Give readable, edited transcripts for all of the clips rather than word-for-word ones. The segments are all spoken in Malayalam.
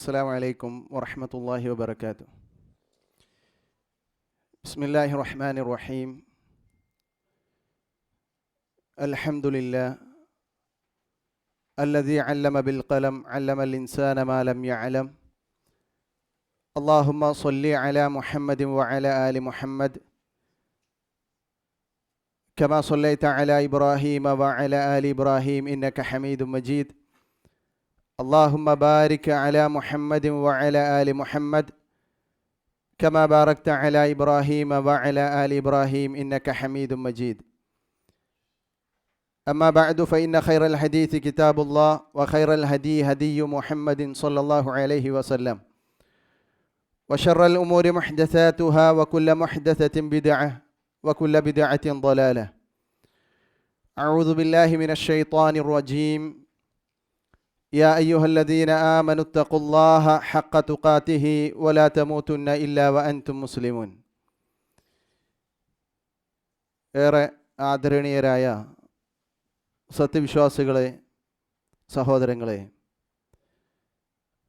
السلام عليكم ورحمة الله وبركاته. بسم الله الرحمن الرحيم. الحمد لله الذي علم بالقلم علم الإنسان ما لم يعلم. اللهم صل على محمد وعلى آل محمد كما صليت على إبراهيم وعلى آل إبراهيم إنك حميد مجيد. اللهم بارك على محمد وعلى آل محمد كما باركت على إبراهيم وعلى آل إبراهيم إنك حميد مجيد. أما بعد فإن خير الحديث كتاب الله وخير الهدي هدي محمد صلى الله عليه وسلم وشر الأمور محدثاتها وكل محدثة بدعة وكل بدعة ضلالة. أعوذ بالله من الشيطان الرجيم. يا أيها الذين آمنوا اتقوا الله حق تقاته ولا تموتن إلا وأنتم مسلمون. ഏറെ ആദരണീയരായ സത്യവിശ്വാസികളെ, സഹോദരങ്ങളെ,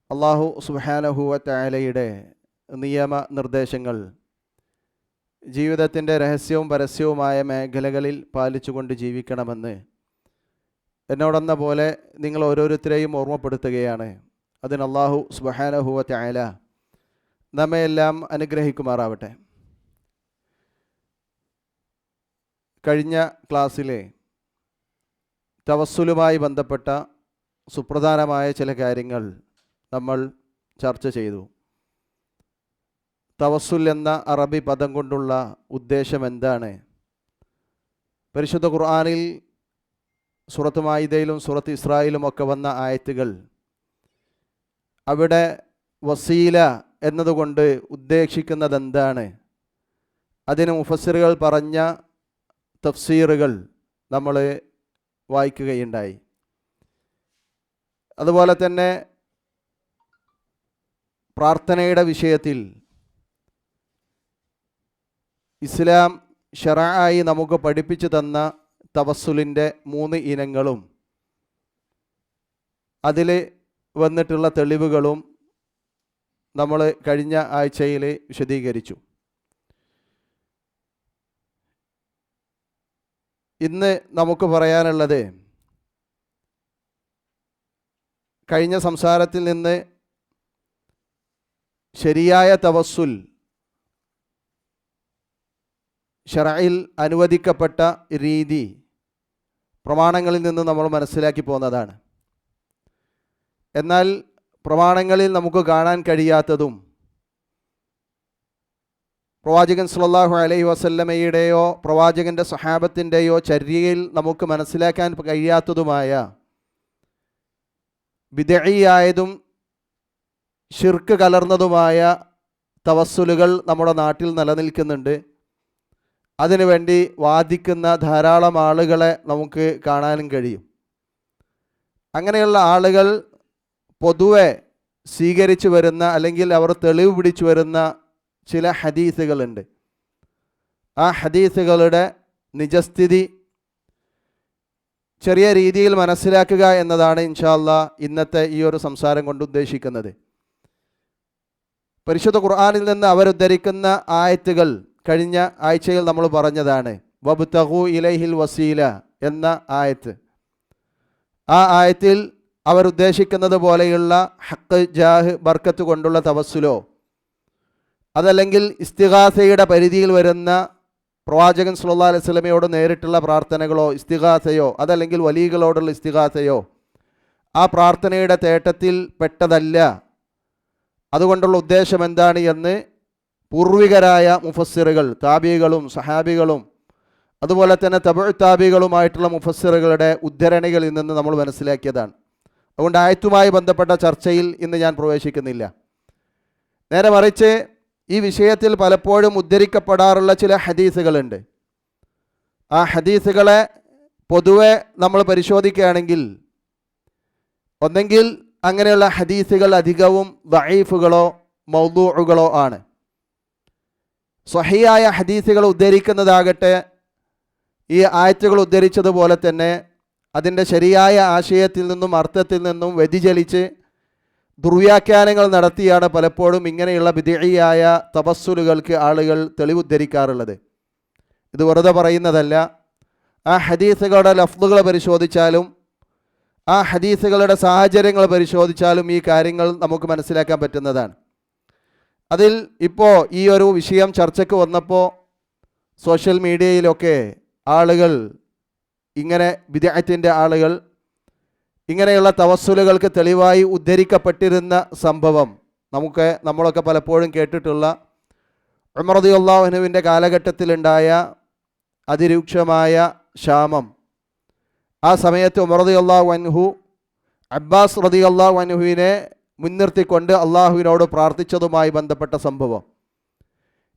അല്ലാഹു സുബ്ഹാനഹു വ തആലയുടെ നിയമനിർദ്ദേശങ്ങൾ ജീവിതത്തിൻ്റെ രഹസ്യവും പരസ്യവുമായ മേഖലകളിൽ പാലിച്ചുകൊണ്ട് ജീവിക്കണമെന്ന് എന്നോടെന്ന പോലെ നിങ്ങൾ ഓരോരുത്തരെയും ഓർമ്മപ്പെടുത്തുകയാണ്. അതിന് അല്ലാഹു സുബ്ഹാനഹു വ തആല നമ്മയെല്ലാം അനുഗ്രഹിക്കുമാറാവട്ടെ. കഴിഞ്ഞ ക്ലാസ്സിലെ തവസ്സുലുമായി ബന്ധപ്പെട്ട സുപ്രധാനമായ ചില കാര്യങ്ങൾ നമ്മൾ ചർച്ച ചെയ്തു. തവസ്സുൽ എന്ന അറബി പദം കൊണ്ടുള്ള ഉദ്ദേശം എന്താണ്? പരിശുദ്ധ ഖുർആനിൽ സൂറത്ത് മാഇദയിലും സൂറത്ത് ഇസ്രായിലും ഒക്കെ വന്ന ആയത്തുകൾ, അവിടെ വസീല എന്നതുകൊണ്ട് ഉദ്ദേശിക്കുന്നത് എന്താണ്? അതിന് മുഫസ്സിറുകൾ പറഞ്ഞ തഫ്സീറുകൾ നമ്മൾ വായിക്കുകയുണ്ടായി. അതുപോലെ തന്നെ പ്രാർത്ഥനയുടെ വിഷയത്തിൽ ഇസ്ലാം ശറഅായി നമുക്ക് പഠിപ്പിച്ചു തന്ന തവസ്സുലിൻ്റെ 3 ഇനങ്ങളും അതിൽ വന്നിട്ടുള്ള തെളിവുകളും നമ്മൾ കഴിഞ്ഞ ആഴ്ചയിൽ വിശദീകരിച്ചു. ഇന്ന് നമുക്ക് പറയാനുള്ളത്, കഴിഞ്ഞ സംസാരത്തിൽ നിന്ന് ശരിയായ തവസ്സുൽ ശറഇൽ അനുവദിക്കപ്പെട്ട രീതി പ്രമാണങ്ങളിൽ നിന്ന് നമ്മൾ മനസ്സിലാക്കി പോകുന്നതാണ്. എന്നാൽ പ്രമാണങ്ങളിൽ നമുക്ക് കാണാൻ കഴിയാത്തതും പ്രവാചകൻ സ്വല്ലല്ലാഹു അലൈഹി വസല്ലമയുടെയോ പ്രവാചകൻ്റെ സ്വഹാബത്തിൻ്റെയോ ചര്യയിൽ നമുക്ക് മനസ്സിലാക്കാൻ കഴിയാത്തതുമായ ബിദ്അഇയായതും ശിർക്ക് കലർന്നതുമായ തവസ്സുലുകൾ നമ്മുടെ നാട്ടിൽ നിലനിൽക്കുന്നുണ്ട്. അതിനുവേണ്ടി വാദിക്കുന്ന ധാരാളം ആളുകളെ നമുക്ക് കാണാനും കഴിയും. അങ്ങനെയുള്ള ആളുകൾ പൊതുവെ സ്വീകരിച്ചു വരുന്ന, അല്ലെങ്കിൽ അവർ തെളിവ് പിടിച്ചു വരുന്ന ചില ഹദീസുകളുണ്ട്. ആ ഹദീസുകളുടെ നിജസ്ഥിതി ചെറിയ രീതിയിൽ മനസ്സിലാക്കുക എന്നതാണ് ഇൻഷാ അല്ലാഹ് ഇന്നത്തെ ഈ ഒരു സംസാരം കൊണ്ട് ഉദ്ദേശിക്കുന്നത്. പരിശുദ്ധ ഖുർആനിൽ നിന്ന് അവരുദ്ധരിക്കുന്ന ആയത്തുകൾ കഴിഞ്ഞ ആഴ്ചയിൽ നമ്മൾ പറഞ്ഞതാണ്. വബ്തഗൂ ഇലൈഹിൽ വസീല എന്ന ആയത്ത്. ആ ആയത്തിൽ അവരുദ്ദേശിക്കുന്നത് പോലെയുള്ള ഹക്ക്, ജാഹ്, ബർക്കത്ത് കൊണ്ടുള്ള തവസ്സുലോ, അതല്ലെങ്കിൽ ഇസ്തിഗാസയുടെ പരിധിയിൽ വരുന്ന പ്രവാചകൻ സ്വല്ലല്ലാഹു അലൈഹി വസല്ലമയോട് നേരിട്ടുള്ള പ്രാർത്ഥനകളോ ഇസ്തിഗാസയോ, അതല്ലെങ്കിൽ വലികളോടുള്ള ഇസ്തിഗാസയോ ആ പ്രാർത്ഥനയുടെ തേട്ടത്തിൽ പെട്ടതല്ല. അതുകൊണ്ടുള്ള ഉദ്ദേശം എന്താണ് എന്ന് പൂർവികരായ മുഫസ്സിറുകൾ, താബികളും സഹാബികളും അതുപോലെ തന്നെ തബഉ താബികളുമായിട്ടുള്ള മുഫസ്സിറുകളുടെ ഉദ്ധരണികളിൽ നിന്ന് നമ്മൾ മനസ്സിലാക്കിയതാണ്. അതുകൊണ്ട് ആയത്തുമായി ബന്ധപ്പെട്ട ചർച്ചയിൽ ഇന്ന് ഞാൻ പ്രവേശിക്കുന്നില്ല. നേരെ മറിച്ച് ഈ വിഷയത്തിൽ പലപ്പോഴും ഉദ്ധരിക്കപ്പെടാറുള്ള ചില ഹദീസുകളുണ്ട്. ആ ഹദീസുകളെ പൊതുവെ നമ്മൾ പരിശോധിക്കുകയാണെങ്കിൽ ഒന്നെങ്കിൽ അങ്ങനെയുള്ള ഹദീസുകൾ അധികവും ദഈഫുകളോ മൗദൂഉകളോ ആണ്. സ്വഹീഹായ ഹദീസുകൾ ഉദ്ധരിക്കുന്നതാകട്ടെ ഈ ആയത്തുകൾ ഉദ്ധരിച്ചതുപോലെ തന്നെ അതിൻ്റെ ശരിയായ ആശയത്തിൽ നിന്നും അർത്ഥത്തിൽ നിന്നും വ്യതിചലിച്ച് ദുർവ്യാഖ്യാനങ്ങൾ നടത്തിയാണ് പലപ്പോഴും ഇങ്ങനെയുള്ള ബിദ്ഈയായ തവസ്സുലുകൾക്ക് ആളുകൾ തെളിവുദ്ധരിക്കാറുള്ളത്. ഇത് വെറുതെ പറയുന്നതല്ല. ആ ഹദീസുകളുടെ ലഫ്ളുകൾ പരിശോധിച്ചാലും ആ ഹദീസുകളുടെ സാഹചര്യങ്ങൾ പരിശോധിച്ചാലും ഈ കാര്യങ്ങൾ നമുക്ക് മനസ്സിലാക്കാൻ പറ്റുന്നതാണ്. അതിൽ ഇപ്പോൾ ഈ ഒരു വിഷയം ചർച്ചയ്ക്ക് വന്നപ്പോൾ സോഷ്യൽ മീഡിയയിലൊക്കെ ആളുകൾ ഇങ്ങനെ ബിദ്അത്തിൻ്റെ ആളുകൾ ഇങ്ങനെയുള്ള തവസ്സുലുകൾക്ക് തെളിവായി ഉദ്ധരിക്കപ്പെട്ടിരുന്ന സംഭവം നമ്മളൊക്കെ പലപ്പോഴും കേട്ടിട്ടുള്ള ഉമർ റളിയല്ലാഹു അൻഹുവിൻ്റെ കാലഘട്ടത്തിലുണ്ടായ അതിരൂക്ഷമായ ക്ഷാമം. ആ സമയത്ത് ഉമർ റളിയല്ലാഹു അൻഹു അബ്ബാസ് റളിയല്ലാഹു അൻഹുവിനെ മുൻനിർത്തിക്കൊണ്ട് അള്ളാഹുവിനോട് പ്രാർത്ഥിച്ചതുമായി ബന്ധപ്പെട്ട സംഭവം.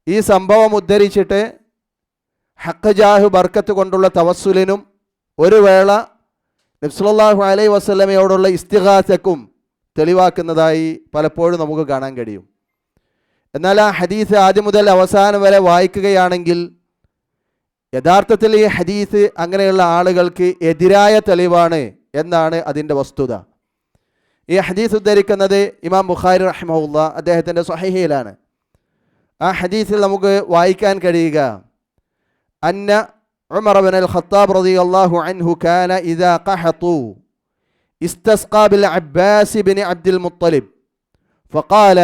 ഈ സംഭവം ഉദ്ധരിച്ചിട്ട് ഹഖ് ജാഹ് ബർക്കത്ത് കൊണ്ടുള്ള തവസ്സുലിനും ഒരു വേള നബി സല്ലല്ലാഹു അലൈഹി വസല്ലമയോടുള്ള ഇസ്തിഗാസക്കും തെളിവാക്കുന്നതായി പലപ്പോഴും നമുക്ക് കാണാൻ കഴിയും. എന്നാൽ ആ ഹദീസ് ആദ്യം മുതൽ അവസാനം വരെ വായിക്കുകയാണെങ്കിൽ യഥാർത്ഥത്തിൽ ഈ ഹദീസ് അങ്ങനെയുള്ള ആളുകൾക്ക് എതിരായ തെളിവാണ് എന്നാണ് അതിൻ്റെ വസ്തുത. ഈ ഹദീസ് ഉദ്ധരിക്കുന്നത് ഇമാം ബുഖാരി റഹിമഹുല്ലാ അദ്ദേഹത്തിൻ്റെ സ്വഹീഹിലാണ്. ആ ഹദീസിൽ നമുക്ക് വായിക്കാൻ കഴിയുക അന്ന ഉമർ ഇബ്നുൽ ഖത്താബ് റളിയല്ലാഹു അൻഹു കാന ഇദാ ഖഹതു ഇസ്തസ്ഖാ ബിൽ അബ്ബാസ് ഇബ്നു അബ്ദുൽ മുത്തലിബ് ഫഖാല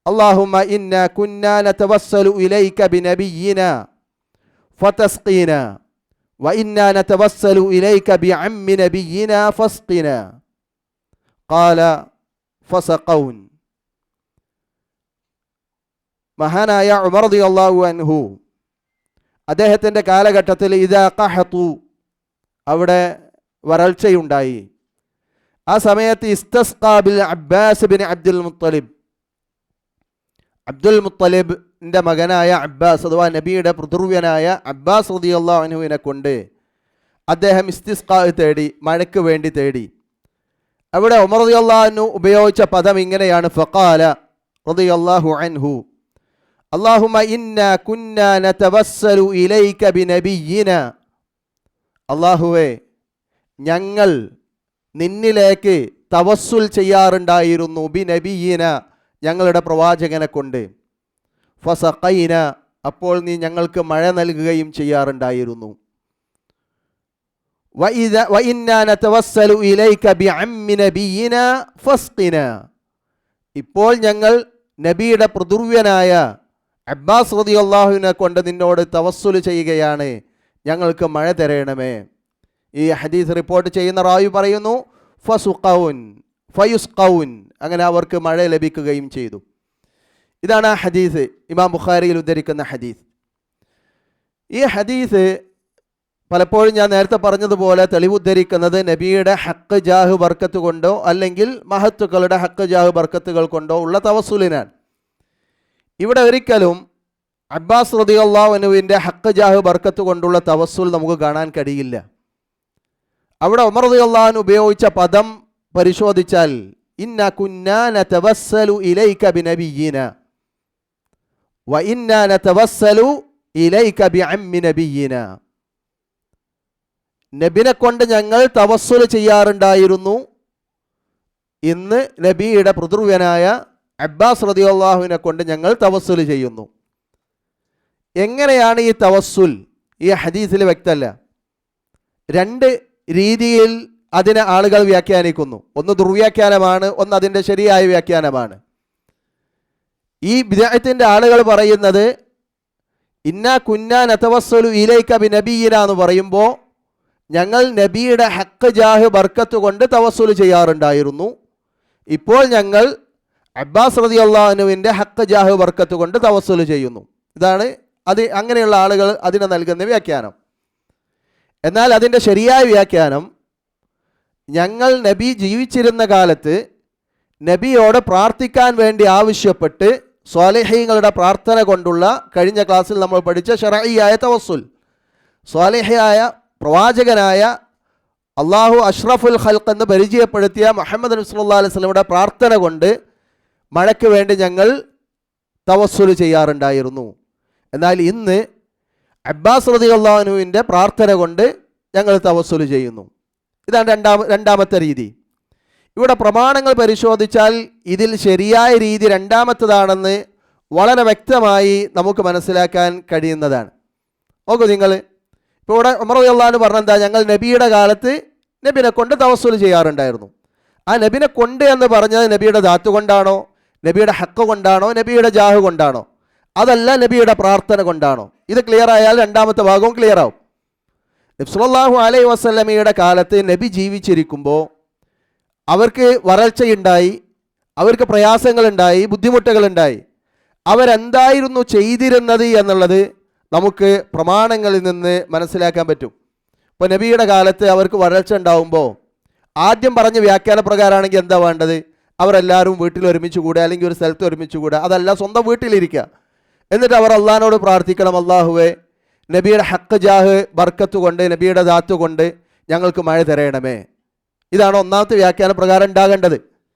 اللهم إنا كنا نتوسل إليك بنبينا فتسقينا وإنا نتوسل إليك بعم نبينا فاسقنا قال فسقون. മഹാനായ ഉമർ റളിയല്ലാഹു അൻഹു അദ്ദേഹത്തിൻ്റെ കാലഘട്ടത്തിൽ ഇദാ ഖഹതു അവിടെ വരൾച്ചയുണ്ടായി. ആ സമയത്ത് ഇസ്തസ്ഖാ ബിൽ അബ്ബാസ് ഇബ്നു അബ്ദുൽ മുത്തലിബ് അബ്ദുൽ മുത്തലിബിൻ്റെ മകനായ അബ്ബാസ് അഥവാ നബിയുടെ പിതൃവ്യനായ അബ്ബാസ് റളിയല്ലാഹു അൻഹുവിനെ കൊണ്ട് അദ്ദേഹം ഇസ്തിസ്ഖാ തേടി, മഴയ്ക്ക് വേണ്ടി തേടി. അവിടെ ഉമർ റളിയല്ലാഹു അൻഹു ഉപയോഗിച്ച പദം ഇങ്ങനെയാണ് ഫഖാല റളിയല്ലാഹു അൻഹു അല്ലാഹുമ്മ ഇന്നാ കുന്നാ നതവസ്സലു ഇലൈക ബിനബിയ്യിന. അല്ലാഹുവേ, ഞങ്ങൾ നിന്നിലേക്ക് തവസ്സുൽ ചെയ്യാറുണ്ടായിരുന്നു ബിനബിയ്യിന, ഞങ്ങളുടെ പ്രവാചകനെ കൊണ്ട്. ഫസഖൈന, അപ്പോൾ നീ ഞങ്ങൾക്ക് മഴ നൽകുകയും ചെയ്യാറുണ്ടായിരുന്നു. വഇന്നാ നതവസ്സലു ഇലൈക ബിഅമ്മി നബിയ്യിന ഫസ്ഖിന, ഇപ്പോൾ ഞങ്ങൾ നബിയുടെ പിതൃവ്യനായ അബ്ബാസ് റളിയല്ലാഹുവിനെ കൊണ്ട് നിന്നോട് തവസ്സുൽ ചെയ്യുകയാണ്, ഞങ്ങൾക്ക് മഴ തരണമേ. ഈ ഹദീസ് റിപ്പോർട്ട് ചെയ്യുന്ന റാവി പറയുന്നു ഫസുഖൗൻ ഫയുസ്ഖൗൻ, അങ്ങനെ അവർക്ക് മഴ ലഭിക്കുകയും ചെയ്തു. ഇതാണ് ആ ഹദീസ്, ഇമാം ബുഖാരിയിൽ ഉദ്ധരിക്കുന്ന ഹദീസ്. ഈ ഹദീസ് പലപ്പോഴും ഞാൻ നേരത്തെ പറഞ്ഞതുപോലെ തെളിവുദ്ധരിക്കുന്നത് നബിയുടെ ഹക്ക് ജാഹ് ബർക്കത്ത് കൊണ്ടോ അല്ലെങ്കിൽ മഹത്തുക്കളുടെ ഹക്ക് ജാഹ് ബർക്കത്തുകൾ കൊണ്ടോ ഉള്ള തവസ്സുലിനാണ്. ഇവിടെ ഒരിക്കലും അബ്ബാസ് റളിയല്ലാഹു അൻഹുവിൻ്റെ ഹക്ക് ജാഹ് ബർക്കത്ത് കൊണ്ടുള്ള തവസ്സുൽ നമുക്ക് കാണാൻ കഴിയില്ല. അവിടെ ഉമർ റളിയല്ലാഹു അൻഹു ഉപയോഗിച്ച പദം പരിശോധിച്ചാൽ ഇന്നാ കുന്നാ നതവസ്സലു ഇലൈക ബിനബിയ്യിന വ ഇന്നാ നതവസ്സലു ഇലൈക ബിഅമ്മി നബിയ്യിന, നബിനെ കൊണ്ട് ഞങ്ങൾ തവസ്സുൽ ചെയ്യാറുണ്ടായിരുന്നു, ഇന്ന് നബിയുടെ പിതൃവ്യനായ അബ്ബാസ് റളിയല്ലാഹുവിനെ കൊണ്ട് ഞങ്ങൾ തവസ്സുൽ ചെയ്യുന്നു. എങ്ങനെയാണ് ഈ തവസ്സുൽ? ഈ ഹദീസിൽ വ്യക്തമല്ല. രണ്ട് രീതിയിൽ അതിനെ ആളുകൾ വ്യാഖ്യാനിക്കുന്നു. ഒന്ന് ദുർവ്യാഖ്യാനമാണ്, ഒന്ന് അതിൻ്റെ ശരിയായ വ്യാഖ്യാനമാണ്. ഈ ബിദ്അത്തിന്റെ ആളുകൾ പറയുന്നത് ഇന്നാ കുന്നാ നതവസ്സലു ഇലൈക ബിനബിയ്യിന എന്ന് പറയുമ്പോൾ ഞങ്ങൾ നബിയുടെ ഹക്ക് ജാഹ് ബർക്കത്ത് കൊണ്ട് തവസ്സുൽ ചെയ്യാറുണ്ടായിരുന്നു, ഇപ്പോൾ ഞങ്ങൾ അബ്ബാസ് റളിയല്ലാഹു അൻഹുവിൻ്റെ ഹക്ക് ജാഹ് ബർക്കത്ത് കൊണ്ട് തവസ്സുൽ ചെയ്യുന്നു. ഇതാണ് അത് അങ്ങനെയുള്ള ആളുകൾ അതിന് നൽകുന്ന വ്യാഖ്യാനം. എന്നാൽ അതിൻ്റെ ശരിയായ വ്യാഖ്യാനം, ഞങ്ങൾ നബി ജീവിച്ചിരുന്ന കാലത്ത് നബിയോട് പ്രാർത്ഥിക്കാൻ വേണ്ടി ആവശ്യപ്പെട്ട് സ്വാലിഹീങ്ങളുടെ പ്രാർത്ഥന കൊണ്ടുള്ള, കഴിഞ്ഞ ക്ലാസ്സിൽ നമ്മൾ പഠിച്ച ശർഈയായ തവസ്സുൽ, സ്വാലിഹായ പ്രവാചകനായ അള്ളാഹു അഷ്റഫുൽ ഖൽഖ് എന്ന് പരിചയപ്പെടുത്തിയ മുഹമ്മദ് നബി സല്ലല്ലാഹു അലൈഹി വസല്ലമയുടെ പ്രാർത്ഥന കൊണ്ട് മഴയ്ക്ക് വേണ്ടി ഞങ്ങൾ തവസ്സുൽ ചെയ്യാറുണ്ടായിരുന്നു. എന്നാൽ ഇന്ന് അബ്ബാസ് റളിയല്ലാഹു അൻഹുവിൻ്റെ പ്രാർത്ഥന കൊണ്ട് ഞങ്ങൾ തവസ്സുൽ ചെയ്യുന്നു. ഇതാണ് രണ്ടാമത്തെ രീതി. ഇവിടെ പ്രമാണങ്ങൾ പരിശോധിച്ചാൽ ഇതിൽ ശരിയായ രീതി രണ്ടാമത്തതാണെന്ന് വളരെ വ്യക്തമായി നമുക്ക് മനസ്സിലാക്കാൻ കഴിയുന്നതാണ്. നോക്കൂ നിങ്ങൾ, ഇപ്പോൾ ഇവിടെ ഉമർ റളിയല്ലാഹു അൻഹു പറഞ്ഞെന്താ, ഞങ്ങൾ നബിയുടെ കാലത്ത് നബിനെ കൊണ്ട് തവസ്സുൽ ചെയ്യാറുണ്ടായിരുന്നു. ആ നബിനെ കൊണ്ട് എന്ന് പറഞ്ഞത് നബിയുടെ ദാത്ത് കൊണ്ടാണോ, നബിയുടെ ഹക്ക് കൊണ്ടാണോ, നബിയുടെ ജാഹ് കൊണ്ടാണോ, അതല്ല നബിയുടെ പ്രാർത്ഥന കൊണ്ടാണോ? ഇത് ക്ലിയർ ആയാൽ രണ്ടാമത്തെ ഭാഗവും ക്ലിയർ ആവും. നബി സല്ലല്ലാഹു അലൈഹി വസല്ലമയുടെ കാലത്ത് നബി ജീവിച്ചിരിക്കുമ്പോൾ അവർക്ക് വരൾച്ചയുണ്ടായി, അവർക്ക് പ്രയാസങ്ങളുണ്ടായി, ബുദ്ധിമുട്ടുകളുണ്ടായി. അവരെന്തായിരുന്നു ചെയ്തിരുന്നത് എന്നുള്ളത് നമുക്ക് പ്രമാണങ്ങളിൽ നിന്ന് മനസ്സിലാക്കാൻ പറ്റും. ഇപ്പോൾ നബിയുടെ കാലത്ത് അവർക്ക് വരൾച്ച ഉണ്ടാവുമ്പോൾ ആദ്യം പറഞ്ഞ വ്യാഖ്യാന പ്രകാരമാണെങ്കിൽ എന്താ വേണ്ടത്? അവരെല്ലാവരും വീട്ടിൽ ഒരുമിച്ച് കൂടുക, അല്ലെങ്കിൽ ഒരു സ്ഥലത്ത് ഒരുമിച്ച് കൂടുക. അതല്ല, സ്വന്തം വീട്ടിലിരിക്കുക. എന്നിട്ട് അവർ അള്ളാഹിനോട് പ്രാർത്ഥിക്കണം, അള്ളാഹുവേ നബിയുടെ ഹക്ക് ജാഹ് ബർക്കത്ത് കൊണ്ട്, നബിയുടെ ദാത്ത് കൊണ്ട് ഞങ്ങൾക്ക് മഴ തരയണമേ. ഇതാണ് ഒന്നാമത്തെ വ്യാഖ്യാന പ്രകാരം ഉണ്ടാകേണ്ടത്.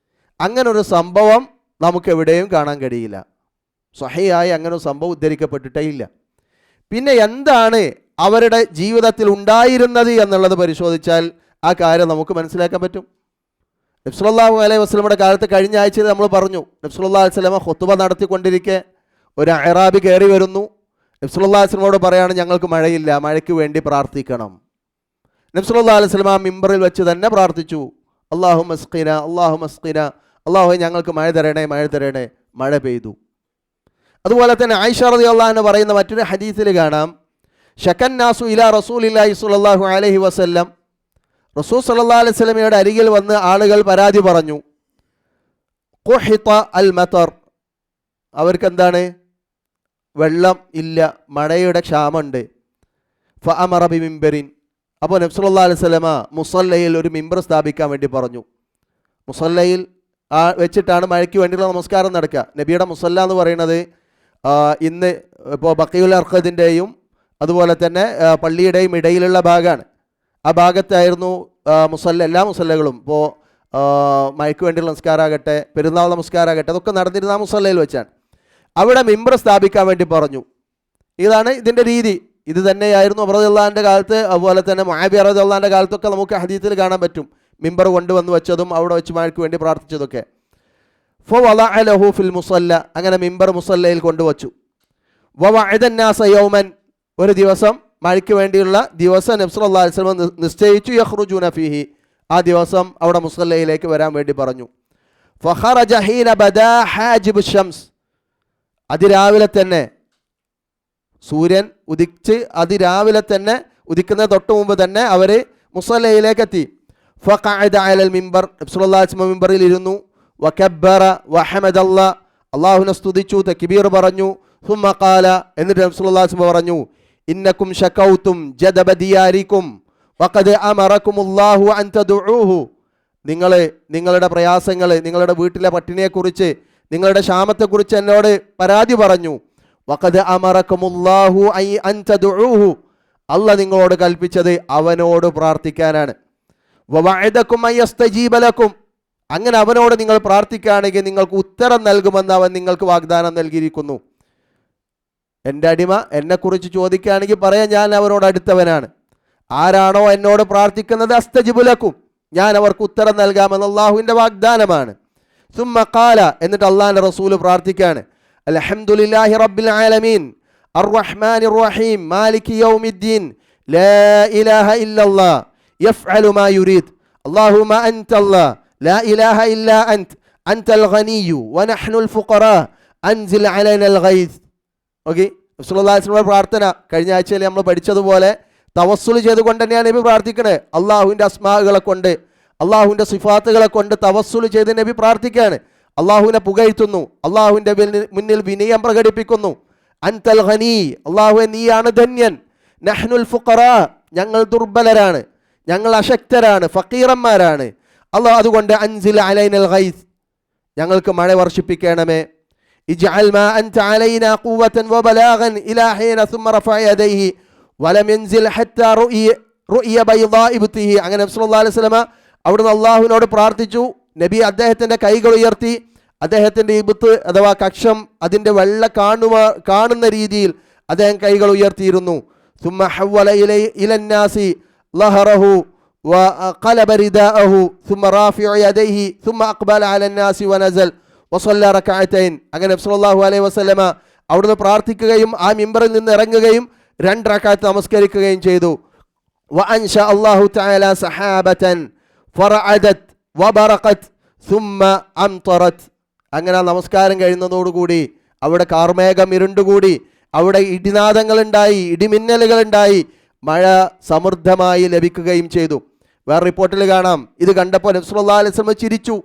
അങ്ങനൊരു സംഭവം നമുക്ക് എവിടെയും കാണാൻ കഴിയില്ല. സ്വഹീഹായി അങ്ങനൊരു സംഭവം ഉദ്ധരിക്കപ്പെട്ടിട്ടേ ഇല്ല. പിന്നെ എന്താണ് അവരുടെ ജീവിതത്തിൽ ഉണ്ടായിരുന്നത് എന്നുള്ളത് പരിശോധിച്ചാൽ ആ കാര്യം നമുക്ക് മനസ്സിലാക്കാൻ പറ്റും. നബി സല്ലല്ലാഹു അലൈഹി വസല്ലമയുടെ കാലത്ത് കഴിഞ്ഞ ആഴ്ചയിൽ നമ്മൾ പറഞ്ഞു, നബി സല്ലല്ലാഹു അലൈഹി വസല്ലമ ഖുതുബ നടത്തിക്കൊണ്ടിരിക്കെ ഒരു അഅറാബി കയറി വരുന്നു. നബി സല്ലല്ലാഹു അലൈഹി വസല്ലമയോട് പറയാണ്, ഞങ്ങൾക്ക് മഴയില്ല, മഴയ്ക്ക് വേണ്ടി പ്രാർത്ഥിക്കണം. നബി സല്ലല്ലാഹു അലൈഹി വസല്ലമ മിമ്പറിൽ വെച്ച് തന്നെ പ്രാർത്ഥിച്ചു, അല്ലാഹുമ്മ സ്ഖിന, അല്ലാഹുമ്മ സ്ഖിന, അല്ലാഹുവേ ഞങ്ങൾക്ക് മഴ തരണേ, മഴ തരണേ. മഴ പെയ്തു. അതുപോലെ തന്നെ ആയിഷ റളിയല്ലാഹു അൻഹ പറയുന്ന മറ്റൊരു ഹദീസിൽ കാണാം, ശക്കന്നാസു ഇലാ റസൂലില്ലാഹി സ്വല്ലല്ലാഹു അലൈഹി വസല്ലം, റസൂൽ സല്ലല്ലാഹു അലൈഹി വസല്ലമയുടെ അരികിൽ വന്ന് ആളുകൾ പരാതി പറഞ്ഞു, ഖുഹിത അൽ മതർ, അവർക്ക് എന്താണ്, വെള്ളം ഇല്ല, മഴയുടെ ക്ഷാമമുണ്ട്. ഫഅമറ ബി മിമ്പരിൻ, അപ്പോൾ നബി സല്ലല്ലാഹു അലൈഹി വസല്ലമ മുസല്ലയിൽ ഒരു മിമ്പർ സ്ഥാപിക്കാൻ വേണ്ടി പറഞ്ഞു. മുസല്ലയിൽ വെച്ചിട്ടാണ് മഴയ്ക്ക് വേണ്ടിയുള്ള നമസ്കാരം നടക്കുക. നബിയുടെ മുസല്ല എന്ന് പറയുന്നത് ഇന്ന് ഇപ്പോൾ ബഖീഉൽ അർഖദിൻ്റെയും അതുപോലെ തന്നെ പള്ളിയുടെയും ഇടയിലുള്ള ഭാഗമാണ്. ആ ഭാഗത്തായിരുന്നു മുസല്ല, എല്ലാ മുസല്ലകളും. ഇപ്പോൾ മഴയ്ക്ക് വേണ്ടിയുള്ള നമസ്കാരമാകട്ടെ, പെരുന്നാൾ നമസ്കാരമാകട്ടെ, അതൊക്കെ നടന്നിരുന്ന ആ മുസല്ലയിൽ വെച്ചാണ്. അവിടെ മിമ്പർ സ്ഥാപിക്കാൻ വേണ്ടി പറഞ്ഞു. ഇതാണ് ഇതിൻ്റെ രീതി. ഇത് തന്നെയായിരുന്നു ഉമർ റളിയല്ലാഹുവിൻ്റെ കാലത്ത്, അതുപോലെ തന്നെ മുആവിയ റളിയല്ലാഹുവിൻ്റെ കാലത്തൊക്കെ നമുക്ക് ഹദീസിൽ കാണാൻ പറ്റും. മിമ്പർ കൊണ്ടുവന്ന് വെച്ചതും അവിടെ വെച്ച് മഴയ്ക്ക് വേണ്ടി പ്രാർത്ഥിച്ചതൊക്കെ. ഫവളഅ ലഹു ഫിൽ മുസല്ല, അങ്ങനെ മിമ്പർ മുസല്ലയിൽ കൊണ്ടുവച്ചു. വവഅദ അന്നാസ യൗമൻ, ഒരു ദിവസം മഴയ്ക്ക് വേണ്ടിയുള്ള ദിവസം നബി സല്ലല്ലാഹു അലൈഹി വസല്ലം നിശ്ചയിച്ചു. യഖ്റുജൂന ഫീഹി, ആ ദിവസം അവിടെ മുസല്ലയിലേക്ക് വരാൻ വേണ്ടി പറഞ്ഞു. ഫഖറജ ഹീന ബദാ ഹാജിബു ശംസ്, അതിരാവിലെ തന്നെ സൂര്യൻ ഉദിച്ച് അതിരാവിലെ തന്നെ ഉദിക്കുന്ന തൊട്ട് മുമ്പ് തന്നെ അവർ മുസല്ലയിലേക്ക് എത്തി. ഫഖഅദ അലൽ മിമ്പർ, നബി സല്ലല്ലാഹു അലൈഹി വസല്ലം മിമ്പറിൽ ഇരുന്നു. വകബ്ബറ വഹമദല്ലാ, അല്ലാഹുവിനെ സ്തുതിച്ചു, തക്ബീർ പറഞ്ഞു. സുമ്മ ഖാല, എന്നിട്ട് നബി സല്ലല്ലാഹു അലൈഹി വസല്ലം പറഞ്ഞു, ഇന്നക്കും ശകൗതും ജദബ ദിയാരിക്കും വഖദ് അമറകുമുല്ലാഹു അൻ തദഉഹു, നിങ്ങൾ നിങ്ങളുടെ പ്രയാസങ്ങൾ, നിങ്ങളുടെ വീട്ടിലെ പട്ടിണിയെക്കുറിച്ച്, നിങ്ങളുടെ ക്ഷാമത്തെക്കുറിച്ച് എന്നോട് പരാതി പറഞ്ഞു. വഖദ് അമറകുമുല്ലാഹു അൻ തദഉഹു, അല്ലാഹ് നിങ്ങളോട് കൽപ്പിച്ചത് അവനോട് പ്രാർത്ഥിക്കാനാണ്. വവഅദകും അൻ യസ്തജീബ ലക്കും, അങ്ങനെ അവനോട് നിങ്ങൾ പ്രാർത്ഥിക്കുകയാണെങ്കിൽ നിങ്ങൾക്ക് ഉത്തരം നൽകുമെന്ന് അവൻ നിങ്ങൾക്ക് വാഗ്ദാനം നൽകിയിരിക്കുന്നു. എൻ്റെ അടിമ എന്നെക്കുറിച്ച് ചോദിക്കുകയാണെങ്കിൽ പറയാം, ഞാൻ അവനോട് അടുത്തവനാണ്. ആരാണോ എന്നോട് പ്രാർത്ഥിക്കുന്നത് അസ്തജിബു ലക്കും, ഞാൻ അവർക്ക് ഉത്തരം നൽകാമെന്ന് അള്ളാഹുവിൻ്റെ വാഗ്ദാനമാണ്. സുമ്മ ഖാല, എന്നിട്ട് അള്ളാഹിൻ്റെ റസൂൽ പ്രാർത്ഥിക്കുകയാണ്, അൽഹംദുലില്ലാഹി റബ്ബിൽ ആലമീൻ അർറഹ്മാനിർ റഹീം മാലികി യൗമിദ്ദീൻ ലാ ഇലാഹ ഇല്ലല്ലാഹ് യഫ്അലു മാ യുരീദ് അല്ലാഹുമ്മ അൻതല്ലാഹ് ലാ ഇലാഹ ഇല്ലാ അൻതൽ ഗനിയ്യു വനഹ്നുൽ ഫുഖറാ അൻസിൽ അലൈനൽ ഗൈസ്. ഓക്കെ, റസൂലുള്ളാഹി സ്വല്ലല്ലാഹു അലൈഹി വസല്ലം പ്രാർത്ഥന കഴിഞ്ഞ ആഴ്ചയിൽ നമ്മൾ പഠിച്ചതുപോലെ തവസ്സുൽ ചെയ്തുകൊണ്ട് തന്നെയാണ് നബി പ്രാർത്ഥിക്കുന്നത്. അള്ളാഹുവിൻ്റെ അസ്മാകളെ കൊണ്ട്, അള്ളാഹുവിൻ്റെ സിഫാത്തുകളെ കൊണ്ട് തവസ്സുൽ ചെയ്ത് നബി പ്രാർത്ഥിക്കുകയാണ്. അള്ളാഹുവിനെ പുകഴ്ത്തുന്നു, അള്ളാഹുവിൻ്റെ മുന്നിൽ വിനയം പ്രകടിപ്പിക്കുന്നു. അൻതൽ ഗനി, അള്ളാഹുവെ നീയാണ് ധന്യൻ. നഹ്നുൽ ഫുഖറാ, ഞങ്ങൾ ദുർബലരാണ്, ഞങ്ങൾ അശക്തരാണ്, ഫക്കീറന്മാരാണ്. അള്ളാഹ് അതുകൊണ്ട് അൻസിൽ അലൈനൽ ഗൈസ്, ഞങ്ങൾക്ക് മഴ വർഷിപ്പിക്കണമേ. ഇജ്അൽ മാ അൻത അലൈനാ ഖുവതൻ വബലാഗൻ ഇലാ ഹീന സുമ്മ റഫഅ യദൈഹി വലം യൻസിൽ ഹത്താ റുഇയ ബൈദാ ഇബ്തിഹി. അങ്ങനെ നബി സല്ലല്ലാഹു അലൈഹി വസല്ലമ അവിടുന്ന് അള്ളാഹുവിനോട് പ്രാർത്ഥിച്ചു. നബി അദ്ദേഹത്തിൻ്റെ കൈകൾ ഉയർത്തി, അദ്ദേഹത്തിൻ്റെ ഇബ്ത്ത് അഥവാ കക്ഷം അതിൻ്റെ വെള്ള കാണുന്ന രീതിയിൽ അദ്ദേഹം കൈകൾ ഉയർത്തിയിരുന്നു. സുമ്മ ഹവ്വല ഇലന്നാസി ലഹറഹു وقلب رداءه ثم رافع يديه ثم أقبل على الناس ونزل وصلى ركعتين. അങ്ങനെ നബി സല്ലല്ലാഹു അലൈഹി വസല്ലമ അവിടുന്ന് പ്രാർത്ഥിക്കുകയും ആ മിമ്പറിൽ നിന്ന് ഇറങ്ങുകയും 2 റക്അത്ത് നമസ്കരിക്കുകയും ചെയ്തു. وأنشأ الله تعالى سحابة فرعدت وبرقت ثم أمطرت. അങ്ങനെ നമസ്കാരം കഴിയുന്നതോടുകൂടി അവിടെ കാർമേഘം ഇരുണ്ടുകൂടി, അവിടെ ഇടിനാദങ്ങളുണ്ടായി, ഇടിമിന്നലുകളുണ്ടായി, മഴ സമൃദ്ധമായി ലഭിക്കുകയും ചെയ്തു. വേറെ റിപ്പോർട്ടിൽ കാണാം, ഇത് കണ്ടപ്പോൾ നബി സല്ലല്ലാഹു അലൈഹി വസല്ലം ചിരിച്ചു.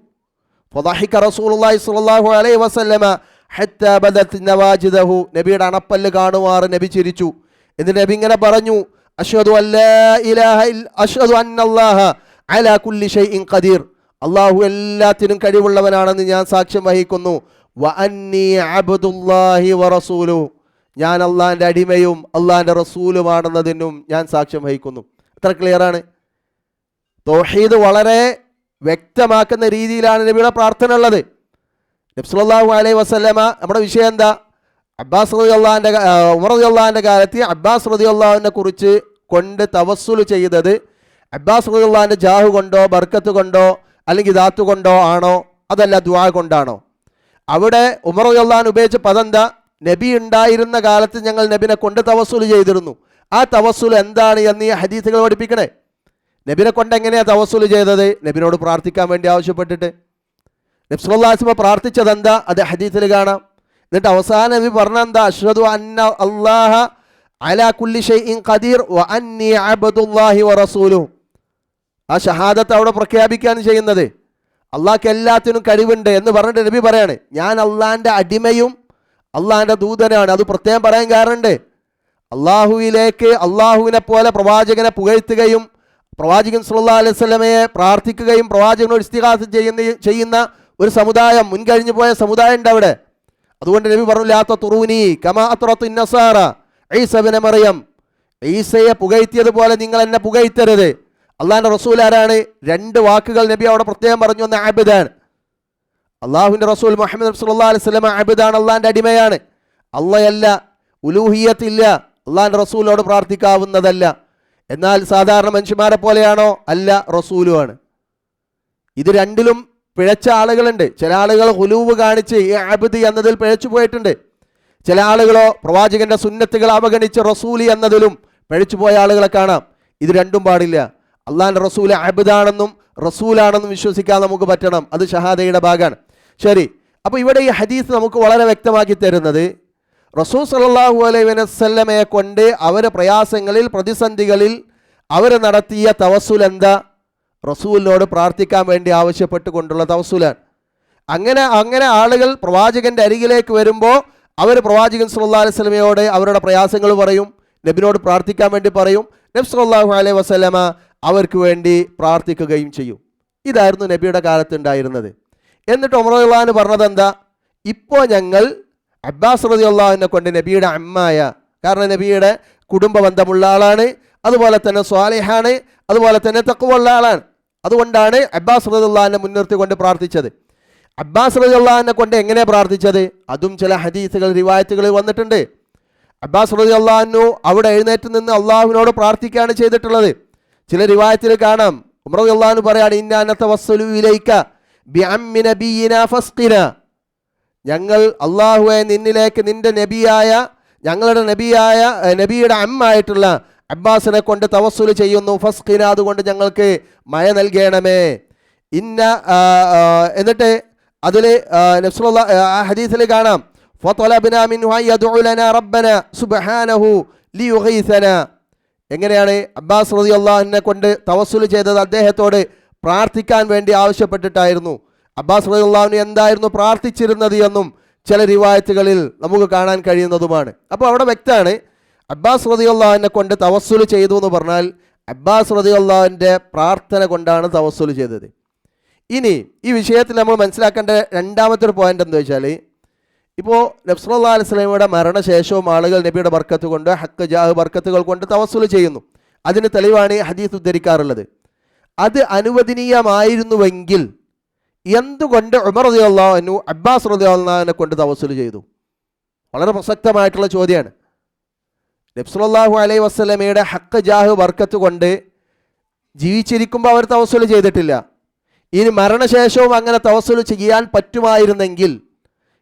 ഫദഹിക റസൂലുള്ളാഹി സ്വല്ലല്ലാഹു അലൈഹി വസല്ലമ ഹത്താ ബദത് നവാജിദഹു. നബിയുടെ അണപ്പല്ല് കാണുമാറ് നബി ചിരിച്ചു. എന്നിട്ട് നബി ഇങ്ങനെ പറഞ്ഞു, അഷ്ഹദു അല്ലാ ഇലാഹ അഷ്ഹദു അന്നല്ലാഹ അലാ കുല്ലി ഷൈഇൻ ഖദീർ. അല്ലാഹു എല്ലാത്തിനും കഴിവുള്ളവനാണെന്ന് ഞാൻ സാക്ഷ്യം വഹിക്കുന്നു. വ അന്നി അബ്ദുല്ലാഹി വ റസൂലുഹു. ഞാൻ അള്ളാഹിൻ്റെ അടിമയും അള്ളാഹിൻ്റെ റസൂലുമാണെന്നതിനും ഞാൻ സാക്ഷ്യം വഹിക്കുന്നു. എത്ര ക്ലിയറാണ്. തൗഹീദ് വളരെ വ്യക്തമാക്കുന്ന രീതിയിലാണ് നബിയുടെ പ്രാർത്ഥന ഉള്ളത്. നബി സല്ലല്ലാഹു അലൈഹി വസല്ലമ, നമ്മുടെ വിഷയം എന്താ? അബ്ബാസ് റളിയല്ലാഹുവിൻ്റെ ഉമർ റളിയല്ലാഹുവിൻ്റെ കാലത്ത് അബ്ബാസ് റളിയല്ലാഹുവിനെ കുറിച്ച് കൊണ്ട് തവസ്സുൽ ചെയ്തത് അബ്ബാസ് റളിയല്ലാഹുവിൻ്റെ ജാഹ് കൊണ്ടോ ബർക്കത്ത് കൊണ്ടോ അല്ലെങ്കിൽ ദാത്ത് കൊണ്ടോ ആണോ, അതല്ല ദുആ കൊണ്ടാണോ? അവിടെ ഉമർ റളിയല്ലാഹു ഉപയോഗിച്ച പദം എന്താ? നബി ഉണ്ടായിരുന്ന കാലത്ത് ഞങ്ങൾ നബിനെ കൊണ്ട് തവസ്സുൽ ചെയ്തിരുന്നു. ആ തവസ്സുൽ എന്താണ് എന്ന് ഈ ഹദീസുകൾ പഠിപ്പിക്കണേ. നബിനെ കൊണ്ട് എങ്ങനെയാണ് തവസ്സുൽ ചെയ്തത്? നബിനോട് പ്രാർത്ഥിക്കാൻ വേണ്ടി ആവശ്യപ്പെട്ടിട്ട്. നബി സല്ലല്ലാഹു അലൈഹി വസല്ലം പ്രാർത്ഥിച്ചത് എന്താ? അത് ഹദീസിൽ കാണാം. എന്നിട്ട് അവസാനം നബി പറഞ്ഞെന്താ? അഷ്ഹദു അന്ന അല്ലാഹ അലാ കുല്ലി ഷൈഇൻ ഖദീർ വ അന്നി അബ്ദുല്ലാഹി വ റസൂലുഹു. ആ ഷഹാദത്ത് അവിടെ പ്രഖ്യാപിക്കുകയാണ് ചെയ്യുന്നത്. അള്ളാഹ്ക്ക് എല്ലാത്തിനും കഴിവുണ്ട് എന്ന് പറഞ്ഞിട്ട് നബി പറയാണ്, ഞാൻ അള്ളാഹിൻ്റെ അടിമയും അള്ളാഹിൻ്റെ ദൂതനാണ്. അത് പ്രത്യേകം പറയാൻ കാരണമുണ്ട്. അള്ളാഹുവിലേക്ക് അള്ളാഹുവിനെ പോലെ പ്രവാചകനെ പുകഴ്ത്തുകയും പ്രവാചകൻ സല്ലല്ലാഹു അലൈഹി വസല്ലമയെ പ്രാർത്ഥിക്കുകയും പ്രവാചകനോട് ഇസ്തിഗാസ ചെയ്യുന്ന ഒരു സമുദായം, മുൻകഴിഞ്ഞു പോയ സമുദായം ഉണ്ട് അവിടെ. അതുകൊണ്ട് നബി പറഞ്ഞു, ലാ തതുറൂനി കമാ അത്റത്തു നസാറ ഈസ ഇബ്നു മറിയം. ഈസയെ പുകഴ്ത്തിയതുപോലെ നിങ്ങൾ എന്നെ പുകഴ്ത്തരുത്. അള്ളാഹിൻ്റെ റസൂൽ ആരാണ്? 2 വാക്കുകൾ നബി അവിടെ പ്രത്യേകം പറഞ്ഞു. ഒന്ന് അബ്ദാണ്. അള്ളാഹുവിൻ്റെ റസൂൽ മുഹമ്മദ് സല്ലല്ലാഹു അലൈഹി വസല്ലം അബ്ദാണ്, അള്ളാഹിൻ്റെ അടിമയാണ്. അള്ളയല്ല, ഉലൂഹിയത്തില്ല, അള്ളാഹിൻ്റെ റസൂലോട് പ്രാർത്ഥിക്കാവുന്നതല്ല. എന്നാൽ സാധാരണ മനുഷ്യന്മാരെ പോലെയാണോ? അല്ല, റസൂലുമാണ്. ഇത് രണ്ടിലും പിഴച്ച ആളുകളുണ്ട്. ചില ആളുകൾ ഹുലൂവ് കാണിച്ച് ഈ അബ്ദ് എന്നതിൽ പിഴച്ചു പോയിട്ടുണ്ട്. ചില ആളുകളോ പ്രവാചകന്റെ സുന്നത്തുകൾ അവഗണിച്ച് റസൂലി എന്നതിലും പിഴച്ചു പോയ ആളുകളെ കാണാം. ഇത് രണ്ടും പാടില്ല. അള്ളാഹിൻ്റെ റസൂൽ അബ്ദാണെന്നും റസൂലാണെന്നും വിശ്വസിക്കാൻ നമുക്ക് പറ്റണം. അത് ഷഹാദയുടെ ഭാഗമാണ്. ശരി, അപ്പോൾ ഇവിടെ ഈ ഹദീസ് നമുക്ക് വളരെ വ്യക്തമാക്കി തരുന്നത് റസൂൽ സല്ലല്ലാഹു അലൈഹി വസല്ലമയെ കൊണ്ട് അവരുടെ പ്രയാസങ്ങളിൽ പ്രതിസന്ധികളിൽ അവർ നടത്തിയ തവസ്സുൽ എന്താ? റസൂലിനോട് പ്രാർത്ഥിക്കാൻ വേണ്ടി ആവശ്യപ്പെട്ടുകൊണ്ടുള്ള തവസ്സുലാണ്. അങ്ങനെ ആളുകൾ പ്രവാചകൻ്റെ അരികിലേക്ക് വരുമ്പോൾ അവർ പ്രവാചകൻ സല്ലല്ലാഹു അലൈഹി വസല്ലമയോട് അവരുടെ പ്രയാസങ്ങൾ പറയും, നബിനോട് പ്രാർത്ഥിക്കാൻ വേണ്ടി പറയും. നബി സല്ലല്ലാഹു അലൈഹി വസല്ലമ അവർക്ക് വേണ്ടി പ്രാർത്ഥിക്കുകയും ചെയ്യും. ഇതായിരുന്നു നബിയുടെ കാലത്ത് ഉണ്ടായിരുന്നത്. എന്നിട്ട് ഉമർ റളിയല്ലാഹു അൻഹു പറഞ്ഞത് എന്താ? ഇപ്പോൾ ഞങ്ങൾ അബ്ബാസ് റളിയല്ലാഹുവിനെ കൊണ്ട് നബിയുടെ അമ്മായ, കാരണം നബിയുടെ കുടുംബ ബന്ധമുള്ള ആളാണ്, അതുപോലെ തന്നെ സ്വാലിഹാണ്, അതുപോലെ തന്നെ തഖ്വയുള്ള ആളാണ്. അതുകൊണ്ടാണ് അബ്ബാസ് റളിയല്ലാഹുവിനെ മുൻനിർത്തിക്കൊണ്ട് പ്രാർത്ഥിച്ചത്. അബ്ബാസ് റളിയല്ലാഹുവിനെ കൊണ്ട് എങ്ങനെ പ്രാർത്ഥിച്ചത്? അതും ചില ഹദീസുകൾ റിവായത്തുകളിൽ വന്നിട്ടുണ്ട്. അബ്ബാസ് റളിയല്ലാഹു അൻഹു അവിടെ എഴുന്നേറ്റ് നിന്ന് അള്ളാഹുവിനോട് പ്രാർത്ഥിക്കുകയാണ് ചെയ്തിട്ടുള്ളത്. ചില റിവായത്തിൽ കാണാം, ഉമർ റളിയല്ലാഹു അൻഹു പറയാണ്, ഇന്നാ നതവസ്സലു ഇലൈക ബിഅമ്മി നബിയിനാ ഫസ്ഖിനാ. ഞങ്ങൾ അള്ളാഹുവെ നിന്നിലേക്ക് നിന്റെ നബിയായ ഞങ്ങളുടെ നബിയുടെ അമ്മായിട്ടുള്ള അബ്ബാസിനെ കൊണ്ട് തവസ്സുൽ ചെയ്യുന്നു. ഫസ്ഖിന, അതുകൊണ്ട് ഞങ്ങൾക്ക് മഴ നൽകണമേ. എന്നിട്ട് അതിൽ ആ ഹദീസിൽ കാണാം, ഫതലബ്നാ മിൻഹു അയദ്ഉ ലനാ റബ്ബനാ സുബ്ഹാനഹു ലിയുഗീസനാ. എങ്ങനെയാണ് അബ്ബാസ് റളിയല്ലാഹു അൻഹുവിനെ കൊണ്ട് തവസ്സുൽ ചെയ്തത്? അദ്ദേഹത്തോട് പ്രാർത്ഥിക്കാൻ വേണ്ടി ആവശ്യപ്പെട്ടിട്ടായിരുന്നു. അബ്ബാസ് റളിയല്ലാഹു അൻഹു എന്തായിരുന്നു പ്രാർത്ഥിച്ചിരുന്നത് എന്നും ചില റിവായത്തുകളിൽ നമുക്ക് കാണാൻ കഴിയുന്നതുമാണ്. അപ്പോൾ അവിടെ വ്യക്തമാണ്, അബ്ബാസ് റളിയല്ലാഹു അൻഹുവിനെ കൊണ്ട് തവസ്സുൽ ചെയ്തു എന്ന് പറഞ്ഞാൽ അബ്ബാസ് റളിയല്ലാഹുവിൻ്റെ പ്രാർത്ഥന കൊണ്ടാണ് തവസ്സുൽ ചെയ്തത്. ഇനി ഈ വിഷയത്തിൽ നമ്മൾ മനസ്സിലാക്കേണ്ട രണ്ടാമത്തെ ഒരു പോയിന്റ് എന്താ വെച്ചാൽ, ഇപ്പോൾ നബി സല്ലല്ലാഹു അലൈഹി വസല്ലമയുടെ മരണശേഷവും ആളുകൾ നബിയുടെ ബർക്കത്ത് കൊണ്ട് ഹക്ക് ജാഹ് ബർക്കത്തുകൾ കൊണ്ട് തവസ്സുൽ ചെയ്യുന്നു. അതിന് തെളിവാണ് ഈ ഹദീസ് ഉദ്ധരിക്കാറുള്ളത്. അത് അനുവദനീയമായിരുന്നുവെങ്കിൽ എന്തുകൊണ്ട് ഉമർ റളിയല്ലാഹു അൻഹു അബ്ബാസ് റളിയല്ലാഹു അൻഹുവിനെ കൊണ്ട് തവസ്സുൽ ചെയ്തു? വളരെ പ്രസക്തമായിട്ടുള്ള ചോദ്യമാണ്. നബി സല്ലല്ലാഹു അലൈഹി വസല്ലമയുടെ ഹക്ക് ജാഹ് ബർക്കത്ത് കൊണ്ട് ജീവിച്ചിരിക്കുമ്പോൾ അവർ തവസ്സുൽ ചെയ്തിട്ടില്ല. ഇനി മരണശേഷവും അങ്ങനെ തവസ്സുൽ ചെയ്യാൻ പറ്റുമായിരുന്നെങ്കിൽ,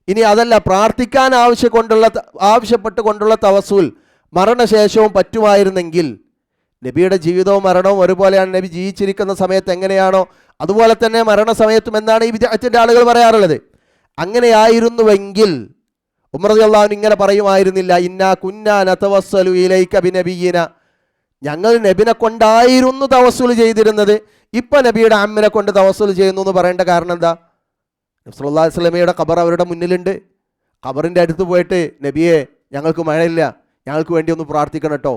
ഇനി അതല്ല പ്രാർത്ഥിക്കാൻ ആവശ്യപ്പെട്ടുകൊണ്ടുള്ള തവസ്സുൽ മരണശേഷവും പറ്റുമായിരുന്നെങ്കിൽ, നബിയുടെ ജീവിതവും മരണവും ഒരുപോലെയാണ്. നബി ജീവിച്ചിരിക്കുന്ന സമയത്ത് എങ്ങനെയാണോ അതുപോലെ തന്നെ മരണസമയത്തും എന്നാണ് ഈ വിദഅത്തിന്റെ ആളുകൾ പറയാറുള്ളത്. അങ്ങനെയായിരുന്നുവെങ്കിൽ ഉമർ റളിയല്ലാഹു അൻഹു ഇങ്ങനെ പറയുമായിരുന്നില്ല, ഇന്നാ കുന്നാ നതവസ്സലു ഇലൈക ബിനബിയിന, ഞങ്ങൾ നബിനെ കൊണ്ടായിരുന്നു തവസ്സുൽ ചെയ്തിരുന്നത്, ഇപ്പം നബിയുടെ അമ്മിനെ കൊണ്ട് തവസ്സുൽ ചെയ്യുന്നു എന്ന് പറയേണ്ട കാരണം എന്താ? നബി സല്ലല്ലാഹു അലൈഹി വസല്ലമയുടെ ഖബർ അവരുടെ മുന്നിലുണ്ട്. ഖബറിൻ്റെ അടുത്ത് പോയിട്ട് നബിയെ ഞങ്ങൾക്ക് മഴയില്ല, ഞങ്ങൾക്ക് വേണ്ടി ഒന്ന് പ്രാർത്ഥിക്കണം കേട്ടോ,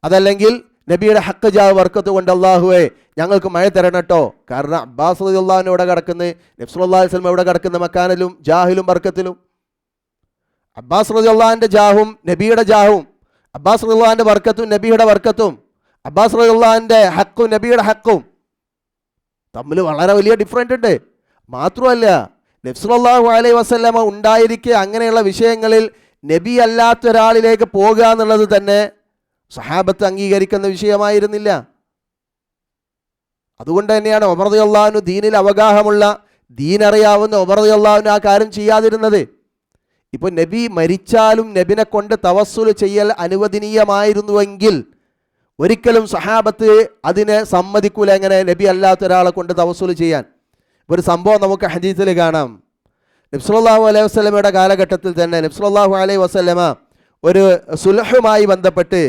അതല്ലെങ്കിൽ നബിയുടെ ഹക്ക് ജാവ് ബർക്കത്ത് കൊണ്ട് അള്ളാഹുവേ ഞങ്ങൾക്ക് മഴ തരണം കേട്ടോ. കാരണം അബ്ബാസ് റളിയല്ലാഹു അൻഹു ഇവിടെ കിടക്കുന്നത്, നബി സല്ലല്ലാഹു അലൈഹി വസല്ലം ഇവിടെ കിടക്കുന്ന മക്കാനിലും ജാഹിലും ബർക്കത്തിലും. അബ്ബാസ് റളിയല്ലാഹു അൻഹുവിൻ്റെ ജാഹും നബിയുടെ ജാഹും, അബ്ബാസ് റളിയല്ലാഹു അൻഹുവിൻ്റെ ബർക്കത്തും നബിയുടെ ബർക്കത്തും, അബ്ബാസ് റളിയല്ലാഹു അൻഹുവിൻ്റെ ഹക്കും നബിയുടെ ഹക്കും തമ്മിൽ വളരെ വലിയ ഡിഫറൻറ്റ് ഉണ്ട്. മാത്രമല്ല നബി സല്ലല്ലാഹു അലൈഹി വസല്ലമ ഉണ്ടായിരിക്കെ അങ്ങനെയുള്ള വിഷയങ്ങളിൽ നബി അല്ലാത്ത ഒരാളിലേക്ക് പോകുക എന്നുള്ളത് തന്നെ സഹാബത്ത് അംഗീകരിക്കുന്ന വിഷയമായിരുന്നില്ല. അതുകൊണ്ട് തന്നെയാണ് ഉമർ റളിയല്ലാഹു അൻഹു ദീനിൽ അവഗാഹമുള്ള, ദീനറിയാവുന്ന ഉമർ റളിയല്ലാഹു അൻഹു ആ കാര്യം ചെയ്യാതിരുന്നത്. ഇപ്പോൾ നബി മരിച്ചാലും നബിനെ കൊണ്ട് തവസ്സുൽ ചെയ്യൽ അനുവദനീയമായിരുന്നുവെങ്കിൽ ഒരിക്കലും സഹാബത്ത് അതിനെ സമ്മതിക്കൂല. എങ്ങനെ നബി അല്ലാത്ത ഒരാളെ കൊണ്ട് തവസ്സുൽ ചെയ്യാൻ? ഒരു സംഭവം നമുക്ക് ഹദീസിൽ കാണാം. നബി സല്ലല്ലാഹു അലൈഹി വസല്ലമയുടെ കാലഘട്ടത്തിൽ തന്നെ നബി സല്ലല്ലാഹു അലൈഹി വസല്ലമ ഒരു സുൽഹുമായി ബന്ധപ്പെട്ട്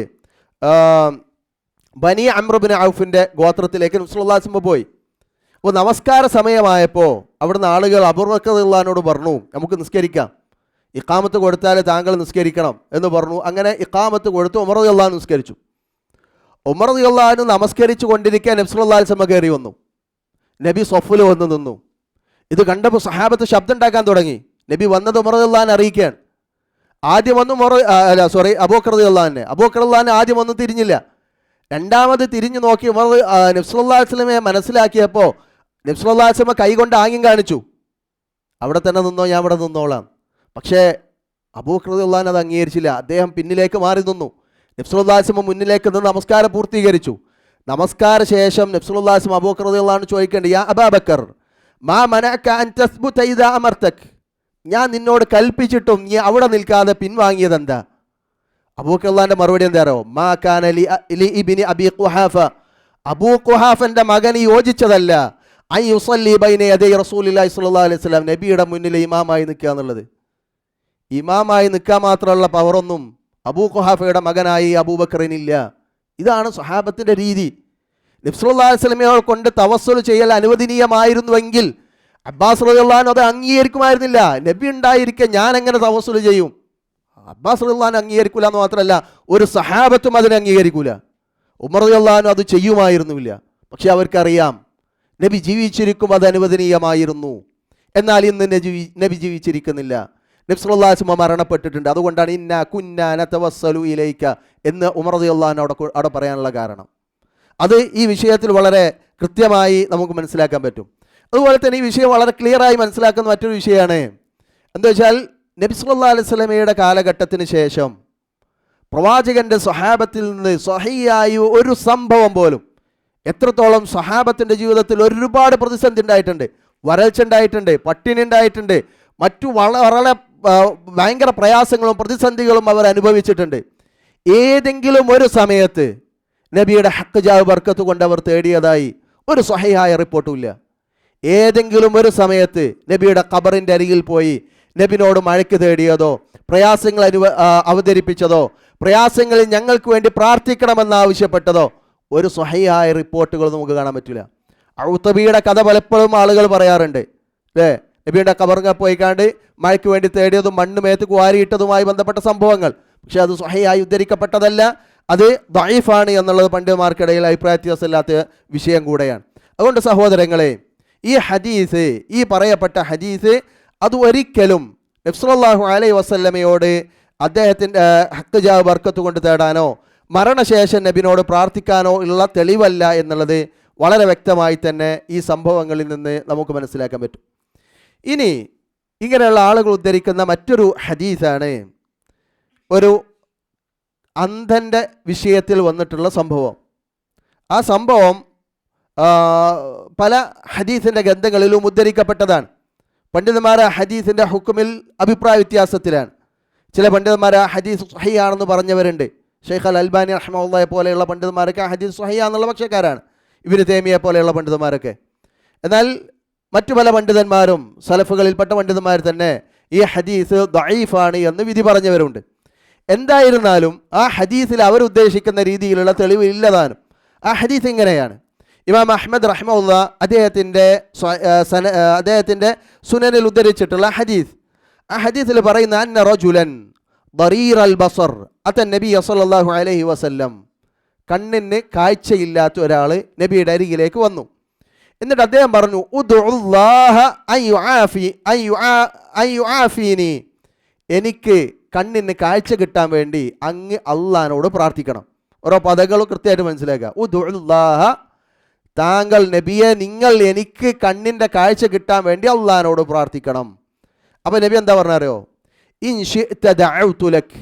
ബനി അംർ ഇബ്നു ഔഫിൻ്റെ ഗോത്രത്തിലേക്ക് നബി സല്ലല്ലാഹു അലൈഹി വസല്ലം പോയി. അപ്പോൾ നമസ്കാര സമയമായപ്പോൾ അവിടുന്ന് ആളുകൾ അബൂ ബക്കർ റളിയല്ലാഹു അൻഹുവോട് പറഞ്ഞു, നമുക്ക് നിസ്കരിക്കാം, ഇഖാമത്ത് കൊടുത്താൽ താങ്കൾ നിസ്കരിക്കണം എന്ന് പറഞ്ഞു. അങ്ങനെ ഇഖാമത്ത് കൊടുത്ത് ഉമർ റളിയല്ലാഹു അൻഹു നിസ്കരിച്ചു. ഉമർ റളിയല്ലാഹു അൻഹു നമസ്കരിച്ചു കൊണ്ടിരിക്കാൻ നബി സല്ലല്ലാഹു അലൈഹി വസല്ലം കയറി വന്നു. നബി സ്വഫിൽ വന്ന് നിന്നു. ഇത് കണ്ടപ്പോൾ സഹാബത്ത് ശബ്ദം ഉണ്ടാക്കാൻ തുടങ്ങി. നബി വന്നത് ഉമർ റളിയല്ലാഹു അൻഹു അറിയിക്കാൻ. ആദ്യം വന്നു അബൂ ബക്കർ റളിയല്ലാഹു അൻഹു. അബൂ ബക്കർ റളിയല്ലാഹു അൻഹു ആദ്യം ഒന്നും തിരിഞ്ഞില്ല. രണ്ടാമത് തിരിഞ്ഞു നോക്കി ഉമർ നബി സല്ലല്ലാഹു അലൈഹി വസല്ലമയെ മനസ്സിലാക്കിയപ്പോൾ നബി സല്ലല്ലാഹു അലൈഹി വസല്ലമ കൈ കൊണ്ട് ആംഗ്യം കാണിച്ചു, അവിടെ തന്നെ നിന്നോ, ഞാൻ ഇവിടെ നിന്നോളാം. പക്ഷേ അബൂ ബക്കർ റളിയല്ലാഹു അൻഹു അത് അംഗീകരിച്ചില്ല. അദ്ദേഹം പിന്നിലേക്ക് മാറി നിന്നു. നബി സല്ലല്ലാഹു അലൈഹി വസല്ലം മുന്നിലേക്ക് നിന്ന് നമസ്കാരം പൂർത്തീകരിച്ചു. നമസ്കാര ശേഷം നബി സല്ലല്ലാഹു അലൈഹി വസല്ലം അബൂ ബക്കർ റളിയല്ലാഹു അൻഹു ചോദിക്കേണ്ട, യാ അബാ ബക്കർ മാ മനഅക അൻ തസ്ബുത ഇദാ അമർതക്, ഞാൻ നിന്നോട് കൽപ്പിച്ചിട്ടും നീ അവിടെ നിൽക്കാതെ പിൻവാങ്ങിയത് എന്താ? അബൂ ബക്കർ റളിയല്ലാഹു അൻഹുവിന്റെ മറുപടി എന്താരോ, മാ കാന ലി ഇബ്നി അബീ ഖുഹാഫ, അബൂ ഖുഹാഫന്റെ മകന് യോജിച്ചതല്ല അൻ യുസല്ലി ബൈന യദൈ റസൂലില്ലാഹി സ്വല്ലല്ലാഹു അലൈഹി വസല്ലം, നബിയുടെ മുന്നിൽ ഇമാമായി നിൽക്കുക എന്നുള്ളത്. ഇമാമായി നിൽക്കാൻ മാത്രമുള്ള പവറൊന്നും അബൂ ഖുഹാഫയുടെ മകനായി അബൂബക്കറിനില്ല. ഇതാണ് സ്വഹാബത്തിൻ്റെ രീതി. നബി സല്ലല്ലാഹു അലൈഹി വസല്ലമയെ കൊണ്ട് തവസ്സുൽ ചെയ്യൽ അനുവദനീയമായിരുന്നുവെങ്കിൽ അബ്ബാസ് റളിയല്ലാഹു അൻഹു അത് അംഗീകരിക്കുമായിരുന്നില്ല. നബി ഉണ്ടായിരിക്കെ ഞാൻ എങ്ങനെ തവസ്സുൽ ചെയ്യും? അബ്ബാസ് റളിയല്ലാഹു അൻഹു അംഗീകരിക്കില്ല എന്ന് മാത്രമല്ല, ഒരു സഹാബത്തും അതിനെ അംഗീകരിക്കൂല. ഉമർ റളിയല്ലാഹു അൻഹു അത് ചെയ്യുമായിരുന്നില്ല. പക്ഷെ അവർക്കറിയാം നബി ജീവിച്ചിരിക്കും അത് അനുവദനീയമായിരുന്നു. എന്നാൽ ഇന്ന് നബി ജീവിച്ചിരിക്കുന്നില്ല. നബി സല്ലല്ലാഹു അലൈഹി വസല്ലം മരണപ്പെട്ടിട്ടുണ്ട്. അതുകൊണ്ടാണ് ഇന്നാ കുന്നാ നതവസ്സലു ഇലൈക എന്ന് ഉമർ റളിയല്ലാഹു അൻഹു അവിടെ പറയാനുള്ള കാരണം. അത് ഈ വിഷയത്തിൽ വളരെ കൃത്യമായി നമുക്ക് മനസ്സിലാക്കാൻ പറ്റും. അതുപോലെ തന്നെ ഈ വിഷയം വളരെ ക്ലിയറായി മനസ്സിലാക്കുന്ന മറ്റൊരു വിഷയമാണ് എന്താ വെച്ചാൽ, നബി സല്ലല്ലാഹു അലൈഹി വസല്ലമയുടെ കാലഘട്ടത്തിന് ശേഷം പ്രവാചകൻ്റെ സ്വഹാബത്തിൽ നിന്ന് സ്വഹീഹായ ഒരു സംഭവം പോലും, എത്രത്തോളം സ്വഹാബത്തിൻ്റെ ജീവിതത്തിൽ ഒരുപാട് പ്രതിസന്ധി ഉണ്ടായിട്ടുണ്ട്, വരൾച്ച ഉണ്ടായിട്ടുണ്ട്, പട്ടിണി ഉണ്ടായിട്ടുണ്ട്, മറ്റു വളരെ ഭയങ്കര പ്രയാസങ്ങളും പ്രതിസന്ധികളും അവർ അനുഭവിച്ചിട്ടുണ്ട്. ഏതെങ്കിലും ഒരു സമയത്ത് നബിയുടെ ഹക്ക് ജാവ് ബർക്കത്ത് കൊണ്ട് അവർ തേടിയതായി ഒരു സ്വഹീഹായ റിപ്പോർട്ടും ഇല്ല. ഏതെങ്കിലും ഒരു സമയത്ത് നബിയുടെ ഖബറിൻ്റെ അരികിൽ പോയി നബിനോട് മഴയ്ക്ക് തേടിയതോ, പ്രയാസങ്ങൾ അവതരിപ്പിച്ചതോ, പ്രയാസങ്ങളിൽ ഞങ്ങൾക്ക് വേണ്ടി പ്രാർത്ഥിക്കണമെന്ന് ആവശ്യപ്പെട്ടതോ ഒരു സ്വഹീഹായ റിപ്പോർട്ടുകൾ നമുക്ക് കാണാൻ പറ്റില്ല. ഔതബിയുടെ കഥ പലപ്പോഴും ആളുകൾ പറയാറുണ്ട് അല്ലേ, നബിയുടെ ഖബറിൽ പോയിക്കാണ്ട് മഴയ്ക്ക് വേണ്ടി തേടിയതും മണ്ണ് മേത്ത് വാരിയിട്ടതുമായി ബന്ധപ്പെട്ട സംഭവങ്ങൾ. പക്ഷേ അത് സ്വഹീഹായി ഉദ്ധരിക്കപ്പെട്ടതല്ല, അത് ദഈഫാണ് എന്നുള്ളത് പണ്ഡിതന്മാർക്കിടയിൽ അഭിപ്രായ വ്യത്യാസമില്ലാത്ത വിഷയം കൂടെയാണ്. അതുകൊണ്ട് സഹോദരങ്ങളെ, ഈ ഹദീസ്, ഈ പറയപ്പെട്ട ഹദീസ് അത് ഒരിക്കലും നബി സല്ലല്ലാഹു അലൈഹി വസല്ലമയോട് അദ്ദേഹത്തിൻ്റെ ഹക്ക് ജാവ് ബർക്കത്ത് കൊണ്ട് തേടാനോ മരണശേഷം നബിനോട് പ്രാർത്ഥിക്കാനോ ഉള്ള തെളിവല്ല എന്നുള്ളത് വളരെ വ്യക്തമായി തന്നെ ഈ സംഭവങ്ങളിൽ നിന്ന് നമുക്ക് മനസ്സിലാക്കാൻ പറ്റും. ഇനി ഇങ്ങനെയുള്ള ആളുകൾ ഉദ്ധരിക്കുന്ന മറ്റൊരു ഹദീസാണ് ഒരു അന്ധൻ്റെ വിഷയത്തിൽ വന്നിട്ടുള്ള സംഭവം. ആ സംഭവം പല ഹദീസിൻ്റെ ഗ്രന്ഥങ്ങളിലും ഉദ്ധരിക്കപ്പെട്ടതാണ്. പണ്ഡിതന്മാർ ഹദീസിൻ്റെ ഹുക്കുമിൽ അഭിപ്രായ വ്യത്യാസത്തിലാണ്. ചില പണ്ഡിതന്മാർ ഹദീസ് സ്വഹീഹാണെന്ന് പറഞ്ഞവരുണ്ട്. ഷെയ്ഖ് അൽ അൽബാനി റഹ്മത്തുള്ളാഹി പോലെയുള്ള പണ്ഡിതന്മാരൊക്കെ ഹദീസ് സ്വഹീഹാന്നുള്ള പക്ഷക്കാരാണ്, ഇബ്നു തൈമിയ്യ പോലെയുള്ള പണ്ഡിതന്മാരൊക്കെ. എന്നാൽ മറ്റു പല പണ്ഡിതന്മാരും സലഫുകളിൽപ്പെട്ട പണ്ഡിതന്മാർ തന്നെ ഈ ഹദീസ് ദഈഫാണ് എന്ന് വിധി പറഞ്ഞവരുണ്ട്. എന്തായിരുന്നാലും ആ ഹദീസിൽ അവരുദ്ദേശിക്കുന്ന രീതിയിലുള്ള തെളിവില്ലതാനും. ആ ഹദീസ് ഇങ്ങനെയാണ്. ഇമാം അഹ്മദ് റഹ്മത്തുള്ളാ അദ്ദേഹത്തിൻ്റെ സുനനിൽ ഉദ്ധരിച്ചിട്ടുള്ള ഹദീസ്. ആ ഹദീസിൽ പറയുന്ന അന്ന റജുലൻ ദറീർ അൽ ബസർ അത നബി സല്ലല്ലാഹു അലൈഹി വസല്ലം, കണ്ണിന് കാഴ്ചയില്ലാത്ത ഒരാൾ നബിയുടെ അരികിലേക്ക് വന്നു. എന്നിട്ട് അദ്ദേഹം പറഞ്ഞു, ഉദ്ഉല്ലാഹ അൻ യുആഫീനി, എനിക്ക് കണ്ണിന് കാഴ്ച കിട്ടാൻ വേണ്ടി അങ്ങ് അള്ളാഹിനോട് പ്രാർത്ഥിക്കണം. ഓരോ പദങ്ങളും കൃത്യമായിട്ട് മനസ്സിലാക്കുക. ഉദ്ഉല്ലാഹ, താങ്കൾ നബിയെ നിങ്ങൾ എനിക്ക് കണ്ണിൻ്റെ കാഴ്ച കിട്ടാൻ വേണ്ടി അള്ളാഹിനോട് പ്രാർത്ഥിക്കണം. അപ്പോൾ നബി എന്താ പറഞ്ഞറിയോ? ഇൻ ശിഅ്ത ദഅഉതു ലക്,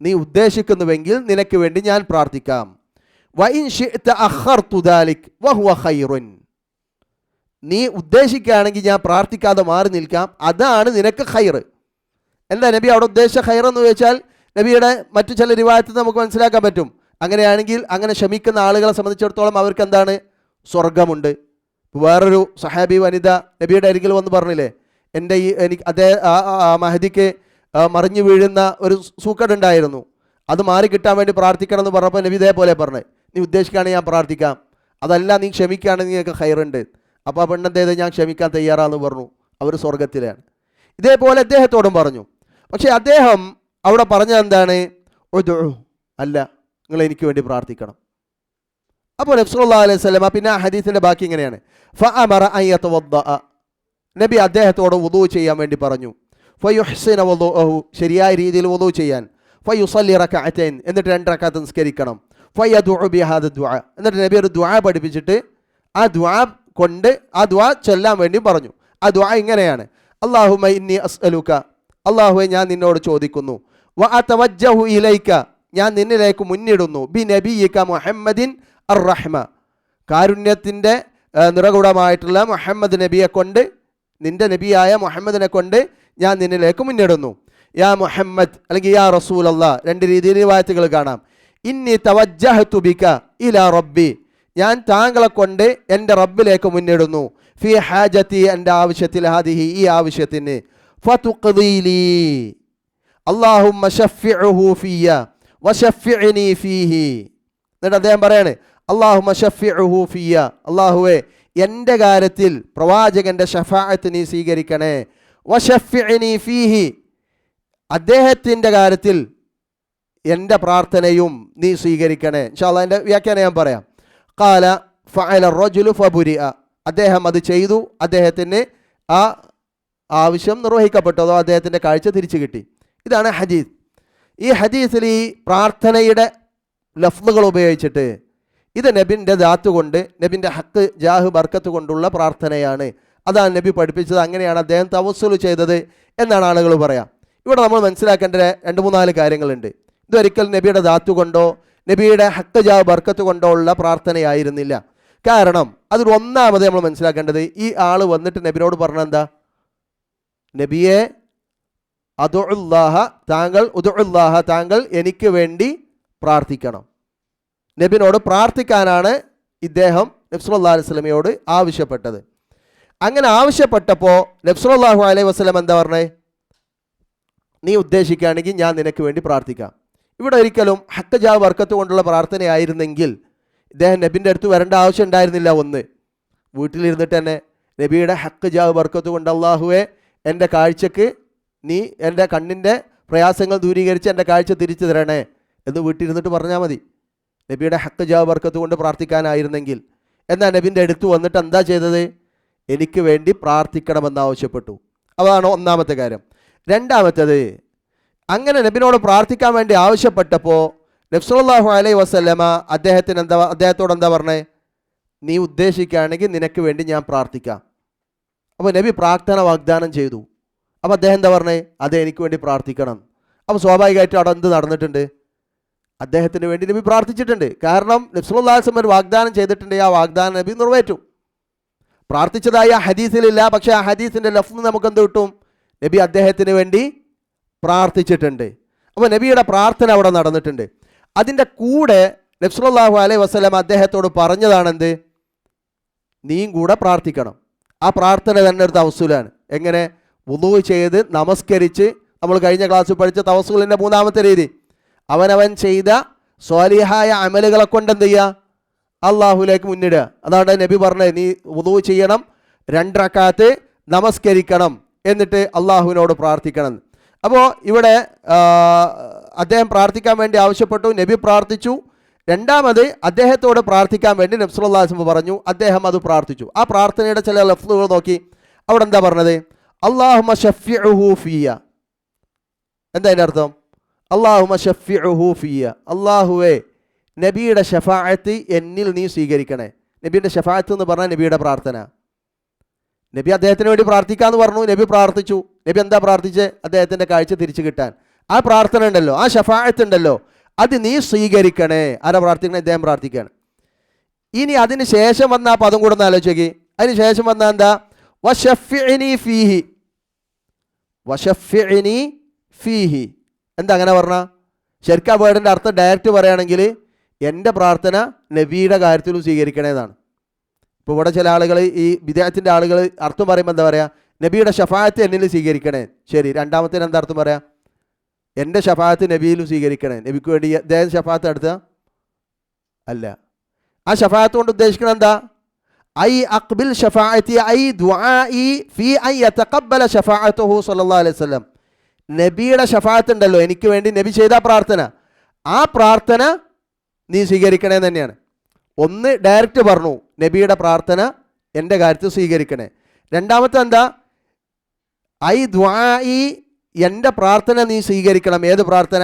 നീ ഉദ്ദേശിക്കുന്നുവെങ്കിൽ നിനക്ക് വേണ്ടി ഞാൻ പ്രാർത്ഥിക്കാം. വ ഇൻ ശിഅ്ത അഖർതു ദാലിക് വഹുവ ഖൈറുൻ, നീ ഉദ്ദേശിക്കുകയാണെങ്കിൽ ഞാൻ പ്രാർത്ഥിക്കാതെ മാറി നിൽക്കാം, അതാണ് നിനക്ക് ഖൈർ. എന്താ നബി അവിടെ ഉദ്ദേശിച്ച ഖൈർ എന്ന് ചോദിച്ചാൽ നബിയുടെ മറ്റു ചില റിവായത്തിൽ നമുക്ക് മനസ്സിലാക്കാൻ പറ്റും. അങ്ങനെയാണെങ്കിൽ അങ്ങനെ ക്ഷമിക്കുന്ന ആളുകളെ സംബന്ധിച്ചിടത്തോളം അവർക്ക് എന്താണ്? സ്വർഗമുണ്ട്. വേറൊരു സഹാബി വനിത നബിയുടെ അരികിൽ വന്ന് പറഞ്ഞില്ലേ, എനിക്ക് മഹദിക്ക് മറിഞ്ഞു വീഴുന്ന ഒരു സൂക്കടുണ്ടായിരുന്നു, അത് മാറി കിട്ടാൻ വേണ്ടി പ്രാർത്ഥിക്കണം എന്ന് പറഞ്ഞപ്പോൾ നബി ഇതേപോലെ പറഞ്ഞു, നീ ഉദ്ദേശിക്കുകയാണെങ്കിൽ ഞാൻ പ്രാർത്ഥിക്കാം, അതല്ല നീ ക്ഷമിക്കുകയാണെങ്കിൽ നിനക്ക് ഖൈറുണ്ട്. അപ്പോൾ ആ പെണ്ണെന്തേത്, ഞാൻ ക്ഷമിക്കാൻ തയ്യാറാണെന്ന് പറഞ്ഞു. അവർ സ്വർഗത്തിലാണ്. ഇതേപോലെ അദ്ദേഹത്തോടും പറഞ്ഞു. പക്ഷേ അദ്ദേഹം അവിടെ പറഞ്ഞത് എന്താണ്? അല്ല, നിങ്ങൾ എനിക്ക് വേണ്ടി പ്രാർത്ഥിക്കണം. അപ്പോൾ നബി സല്ലല്ലാഹു അലൈഹി വസല്ലം പിന്നെ ആ ഹദീസിൻ്റെ ബാക്കി ഇങ്ങനെയാണ്. ഫഅമറ അൻ യതവദ്ദഅ, നബി അദ്ദേഹത്തോട് വുദൂ ചെയ്യാൻ വേണ്ടി പറഞ്ഞു. ഫയുഹ്സിന വുദൂഅഹു, ശരിയായ രീതിയിൽ വുദൂ ചെയ്യാൻ. ഫയുസല്ലി റകഅതൈൻ, എന്നിട്ട് 2 റക്അത്ത് നിസ്കരിക്കണം. ഫയദുഉ ബിഹാദ ദുആ, എന്നിട്ട് നബി ഒരു ദുആ പഠിപ്പിച്ചിട്ട് ആ ദുആ കൊണ്ട് ആ ദുആ ചൊല്ലാൻ വേണ്ടി പറഞ്ഞു. ആ ദുആ ഇങ്ങനെയാണ്: അല്ലാഹുമ്മ ഇന്നി അസ്അലുക, അല്ലാഹുവേ ഞാൻ നിന്നോട് ചോദിക്കുന്നു. വ അതവജ്ജഹു ഇലൈക, ഞാൻ നിന്നിലേക്ക് മുന്നിടുന്നു. ബി നബിയിക മുഹമ്മദിൻ അർ റഹ്മ, കാരുണ്യത്തിൻ്റെ നിറകുടമായിട്ടുള്ള മുഹമ്മദ് നബിയെ കൊണ്ട്, നിൻ്റെ നബിയായ മുഹമ്മദിനെ കൊണ്ട് ഞാൻ നിന്നിലേക്ക് മുന്നിടുന്നു. യാ മുഹമ്മദ് അല്ലെങ്കിൽ യാ റസൂലല്ലാ, 2 രീതിയിൽ റിവായത്തുകൾ കാണാം. ഇന്നി തവജ്ജഹതു ബിക ഇലാ റബ്ബി, ഞാൻ താങ്കളെ കൊണ്ട് എൻ്റെ റബ്ബിലേക്ക് മുന്നിടുന്നു. ഫി ഹാജത്തി, എൻ്റെ ആവശ്യത്തിൽ, ഹാദിഹി ഈ ആവശ്യത്തിന്. ഫതുഖ്ദീലി അല്ലാഹുമ്മ ശഫിഉഹു ഫിയ വശഫിഅനി ഫീഹി. എന്നിട്ട് അദ്ദേഹം പറയാണ്, അല്ലാഹുമ്മ ശഫിഉഹു ഫിയ, അല്ലാഹുവേ എൻ്റെ കാര്യത്തിൽ പ്രവാചകൻ്റെ ഷഫാഅത്ത് നീ സ്വീകരിക്കണേ. വശഫിഅനി ഫീഹി, അദ്ദേഹത്തിൻ്റെ കാര്യത്തിൽ എൻ്റെ പ്രാർത്ഥനയും നീ സ്വീകരിക്കണേ. ഇൻഷാ അല്ലാഹ് എൻ്റെ വ്യാഖ്യാനം ഞാൻ പറയാം. ഖാല ഫഅല റജുലു ഫബുരിഅ, അദ്ദേഹം അത് ചെയ്തു, അദ്ദേഹത്തിന് ആ ആവശ്യം നിർവഹിക്കപ്പെട്ടു, അതോ അദ്ദേഹത്തിൻ്റെ കാഴ്ച തിരിച്ചു കിട്ടി. ഇതാണ് ഹദീസ്. ഈ ഹദീസിൽ ഈ പ്രാർത്ഥനയുടെ ലഫ്ളുകൾ ഉപയോഗിച്ചിട്ട് ഇത് നബിൻ്റെ ദാത്ത് കൊണ്ട്, നബിൻ്റെ ഹക്ക് ജാഹ് ബർക്കത്ത് കൊണ്ടുള്ള പ്രാർത്ഥനയാണ്, അതാണ് നബി പഠിപ്പിച്ചത്, അങ്ങനെയാണ് അദ്ദേഹം തവസ്സുൽ ചെയ്തത് എന്നാണ് ആളുകൾ പറയാം. ഇവിടെ നമ്മൾ മനസ്സിലാക്കേണ്ട 2-3-4 കാര്യങ്ങളുണ്ട്. ഇതൊരിക്കൽ നബിയുടെ ദാത്ത് കൊണ്ടോ നബിയുടെ ഹക്ക് ജാഹ് ബർക്കത്ത് കൊണ്ടോ ഉള്ള പ്രാർത്ഥനയായിരുന്നില്ല. കാരണം അതിൽ ഒന്നാമത് നമ്മൾ മനസ്സിലാക്കേണ്ടത്, ഈ ആൾ വന്നിട്ട് നബിനോട് പറഞ്ഞെന്താ? നബിയെ അദുഉല്ലാഹ, താങ്കൾ എനിക്ക് വേണ്ടി പ്രാർത്ഥിക്കണം. നബിനോട് പ്രാർത്ഥിക്കാനാണ് ഇദ്ദേഹം നബി സല്ലല്ലാഹു അലൈഹി വസല്ലമയോട് ആവശ്യപ്പെട്ടത്. അങ്ങനെ ആവശ്യപ്പെട്ടപ്പോൾ നബി സല്ലല്ലാഹു അലൈഹി വസല്ലം എന്താ പറഞ്ഞേ? നീ ഉദ്ദേശിക്കുകയാണെങ്കിൽ ഞാൻ നിനക്ക് വേണ്ടി പ്രാർത്ഥിക്കാം. ഇവിടെ ഒരിക്കലും ഹക്ക് ജാ ബർക്കത്ത് കൊണ്ടുള്ള പ്രാർത്ഥനയായിരുന്നെങ്കിൽ ഇദ്ദേഹം നബിൻ്റെ അടുത്ത് വരേണ്ട ആവശ്യം ഉണ്ടായിരുന്നില്ല. ഒന്ന്, വീട്ടിലിരുന്നിട്ട് തന്നെ നബിയുടെ ഹക്ക് ജാ ബർക്കത്ത് കൊണ്ട് അല്ലാഹുവേ എൻ്റെ കാഴ്ചക്ക് നീ എൻ്റെ കണ്ണിൻ്റെ പ്രയാസങ്ങൾ ദൂരീകരിച്ച് എൻ്റെ കാഴ്ച തിരിച്ചു തരണേ എന്ന് വീട്ടിലിരുന്നിട്ട് പറഞ്ഞാൽ മതി. നബിയുടെ ഹക്ക് ജാ ബർക്കത്ത് കൊണ്ട് പ്രാർത്ഥിക്കാനായിരുന്നെങ്കിൽ. എന്നാൽ നബിൻ്റെ അടുത്ത് വന്നിട്ട് എന്താ ചെയ്തത്? എനിക്ക് വേണ്ടി പ്രാർത്ഥിക്കണമെന്നാവശ്യപ്പെട്ടു. അതാണ് ഒന്നാമത്തെ കാര്യം. രണ്ടാമത്തേത്, അങ്ങനെ നബിനോട് പ്രാർത്ഥിക്കാൻ വേണ്ടി ആവശ്യപ്പെട്ടപ്പോൾ നബി സല്ലല്ലാഹു അലൈഹി വസല്ലമ അദ്ദേഹത്തോട് എന്താ പറഞ്ഞേ? നീ ഉദ്ദേശിക്കുകയാണെങ്കിൽ നിനക്ക് വേണ്ടി ഞാൻ പ്രാർത്ഥിക്കാം. അപ്പോൾ നബി പ്രാർത്ഥന വാഗ്ദാനം ചെയ്തു. അപ്പോൾ അദ്ദേഹം എന്താ പറഞ്ഞേ? അതെ, എനിക്ക് വേണ്ടി പ്രാർത്ഥിക്കണം. അപ്പോൾ സ്വാഭാവികമായിട്ടും അവിടെ എന്ത് നടന്നിട്ടുണ്ട്? അദ്ദേഹത്തിന് വേണ്ടി നബി പ്രാർത്ഥിച്ചിട്ടുണ്ട്. കാരണം നബി സല്ലല്ലാഹു അലൈഹി വസല്ലം ഒരു വാഗ്ദാനം ചെയ്തിട്ടുണ്ട്, ആ വാഗ്ദാനം നബി നിറവേറ്റു. പ്രാർത്ഥിച്ചതായി ആ ഹദീസിലില്ല, പക്ഷേ ആ ഹദീസിൻ്റെ ലഫ്സ് നമുക്ക് എന്ത് കിട്ടും? നബി അദ്ദേഹത്തിന് വേണ്ടി പ്രാർത്ഥിച്ചിട്ടുണ്ട്. അപ്പോൾ നബിയുടെ പ്രാർത്ഥന അവിടെ നടന്നിട്ടുണ്ട്. അതിൻ്റെ കൂടെ നബി സല്ലല്ലാഹു അലൈഹി വസല്ലം അദ്ദേഹത്തോട് പറഞ്ഞതാണെന്ത്? നീയും കൂടെ പ്രാർത്ഥിക്കണം. ആ പ്രാർത്ഥന തന്നെ ഒരു തവസ്സുലാണ്. എങ്ങനെ? വുളൂ ചെയ്ത് നമസ്കരിച്ച്, നമ്മൾ കഴിഞ്ഞ ക്ലാസ്സിൽ പഠിച്ച തവസ്സുലിൻ്റെ മൂന്നാമത്തെ രീതി, അവനവൻ ചെയ്ത സ്വാലിഹായ അമലുകളെ കൊണ്ട് എന്ത് ചെയ്യുക? അള്ളാഹുലേക്ക് മുന്നിടുക. അതാണ് നബി പറഞ്ഞത്, നീ വുളൂ ചെയ്യണം, 2 റക്അത്ത് നമസ്കരിക്കണം, എന്നിട്ട് അള്ളാഹുവിനോട് പ്രാർത്ഥിക്കണം. അപ്പോൾ ഇവിടെ അദ്ദേഹം പ്രാർത്ഥിക്കാൻ വേണ്ടി ആവശ്യപ്പെട്ടു, നബി പ്രാർത്ഥിച്ചു. രണ്ടാമത് അദ്ദേഹത്തോട് പ്രാർത്ഥിക്കാൻ വേണ്ടി നബി സല്ലല്ലാഹു അലൈഹി വസല്ലം പറഞ്ഞു, അദ്ദേഹം അത് പ്രാർത്ഥിച്ചു. ആ പ്രാർത്ഥനയുടെ ചില ലഫ്ളുകൾ നോക്കി, അവിടെ എന്താ പറഞ്ഞത്? അല്ലാഹുമ്മ ശഫിഉഹു ഫിയ. എന്താ അതിൻ്റെ അർത്ഥം? അല്ലാഹുമ്മ ശഫിഉഹു ഫിയ, അള്ളാഹുവേ നബിയുടെ ഷഫാഅത്ത് എന്നിൽ നീ സ്വീകരിക്കണേ. നബിയുടെ ഷഫാഅത്ത് എന്ന് പറഞ്ഞാൽ നബിയുടെ പ്രാർത്ഥന. നബി അദ്ദേഹത്തിന് വേണ്ടി പ്രാർത്ഥിക്കാമെന്ന് പറഞ്ഞു, നബി പ്രാർത്ഥിച്ചു. നബി എന്താ പ്രാർത്ഥിച്ചത്? അദ്ദേഹത്തിൻ്റെ കാഴ്ച തിരിച്ചു കിട്ടാൻ. ആ പ്രാർത്ഥന ഉണ്ടല്ലോ, ആ ഷഫാഅത്ത് ഉണ്ടല്ലോ, അത് നീ സ്വീകരിക്കണേ. ആരാ പ്രാർത്ഥിക്കണേ? ഇദ്ദേഹം പ്രാർത്ഥിക്കുകയാണ്. ഇനി അതിന് ശേഷം വന്ന ആ പദം കൂടെ ഒന്ന് ആലോചിക്കുക. അതിന് ശേഷം വന്ന എന്താ? വശഫിഇനി ഫീഹി. വശഫിഇനി ഫീഹി എന്താ അങ്ങനെ പറഞ്ഞാൽ? ശരിക്കും ആ വേർഡിൻ്റെ അർത്ഥം ഡയറക്റ്റ് പറയുകയാണെങ്കിൽ എൻ്റെ പ്രാർത്ഥന നബിയുടെ കാര്യത്തിലും സ്വീകരിക്കണേതാണ്. ഇപ്പോൾ ഇവിടെ ചില ആളുകൾ, ഈ ബിദഅത്തിൻ്റെ ആളുകൾ അർത്ഥം പറയുമ്പോൾ എന്താ പറയുക? നബിയുടെ ഷഫാഅത്ത് എന്നിൽ സ്വീകരിക്കണേ. ശരി, രണ്ടാമത്തേന് എന്താ അർത്ഥം പറയാം? എൻ്റെ ഷഫാഅത്ത് നബിയിലും സ്വീകരിക്കണേ. നബിക്ക് വേണ്ടി അദ്ദേഹം ഷഫാഅത്ത് എടുത്ത അല്ല. ആ ഷഫാഅത്ത് കൊണ്ട് ഉദ്ദേശിക്കുന്നത് എന്താ? ഐ അഖ്ബിൽ ഷഫാഅത്തി ഐ ദുആഇ ഫീ അൻ യതഖബ്ബല ഷഫാഅത്തുഹു സ്വല്ലല്ലാഹു അലൈഹി വസല്ലം. നബിയുടെ ഷഫാഅത്ത് ഉണ്ടല്ലോ, എനിക്ക് വേണ്ടി നബി ചെയ്ത പ്രാർത്ഥന, ആ പ്രാർത്ഥന നീ സ്വീകരിക്കണേ തന്നെയാണ്. ഒന്ന് ഡയറക്റ്റ് പറഞ്ഞു, നബിയുടെ പ്രാർത്ഥന എൻ്റെ കാര്യത്തിൽ സ്വീകരിക്കണേ. രണ്ടാമത്തെ എന്താ? ഐ ദുആഇ, എൻ്റെ പ്രാർത്ഥന നീ സ്വീകരിക്കണം. ഏത് പ്രാർത്ഥന?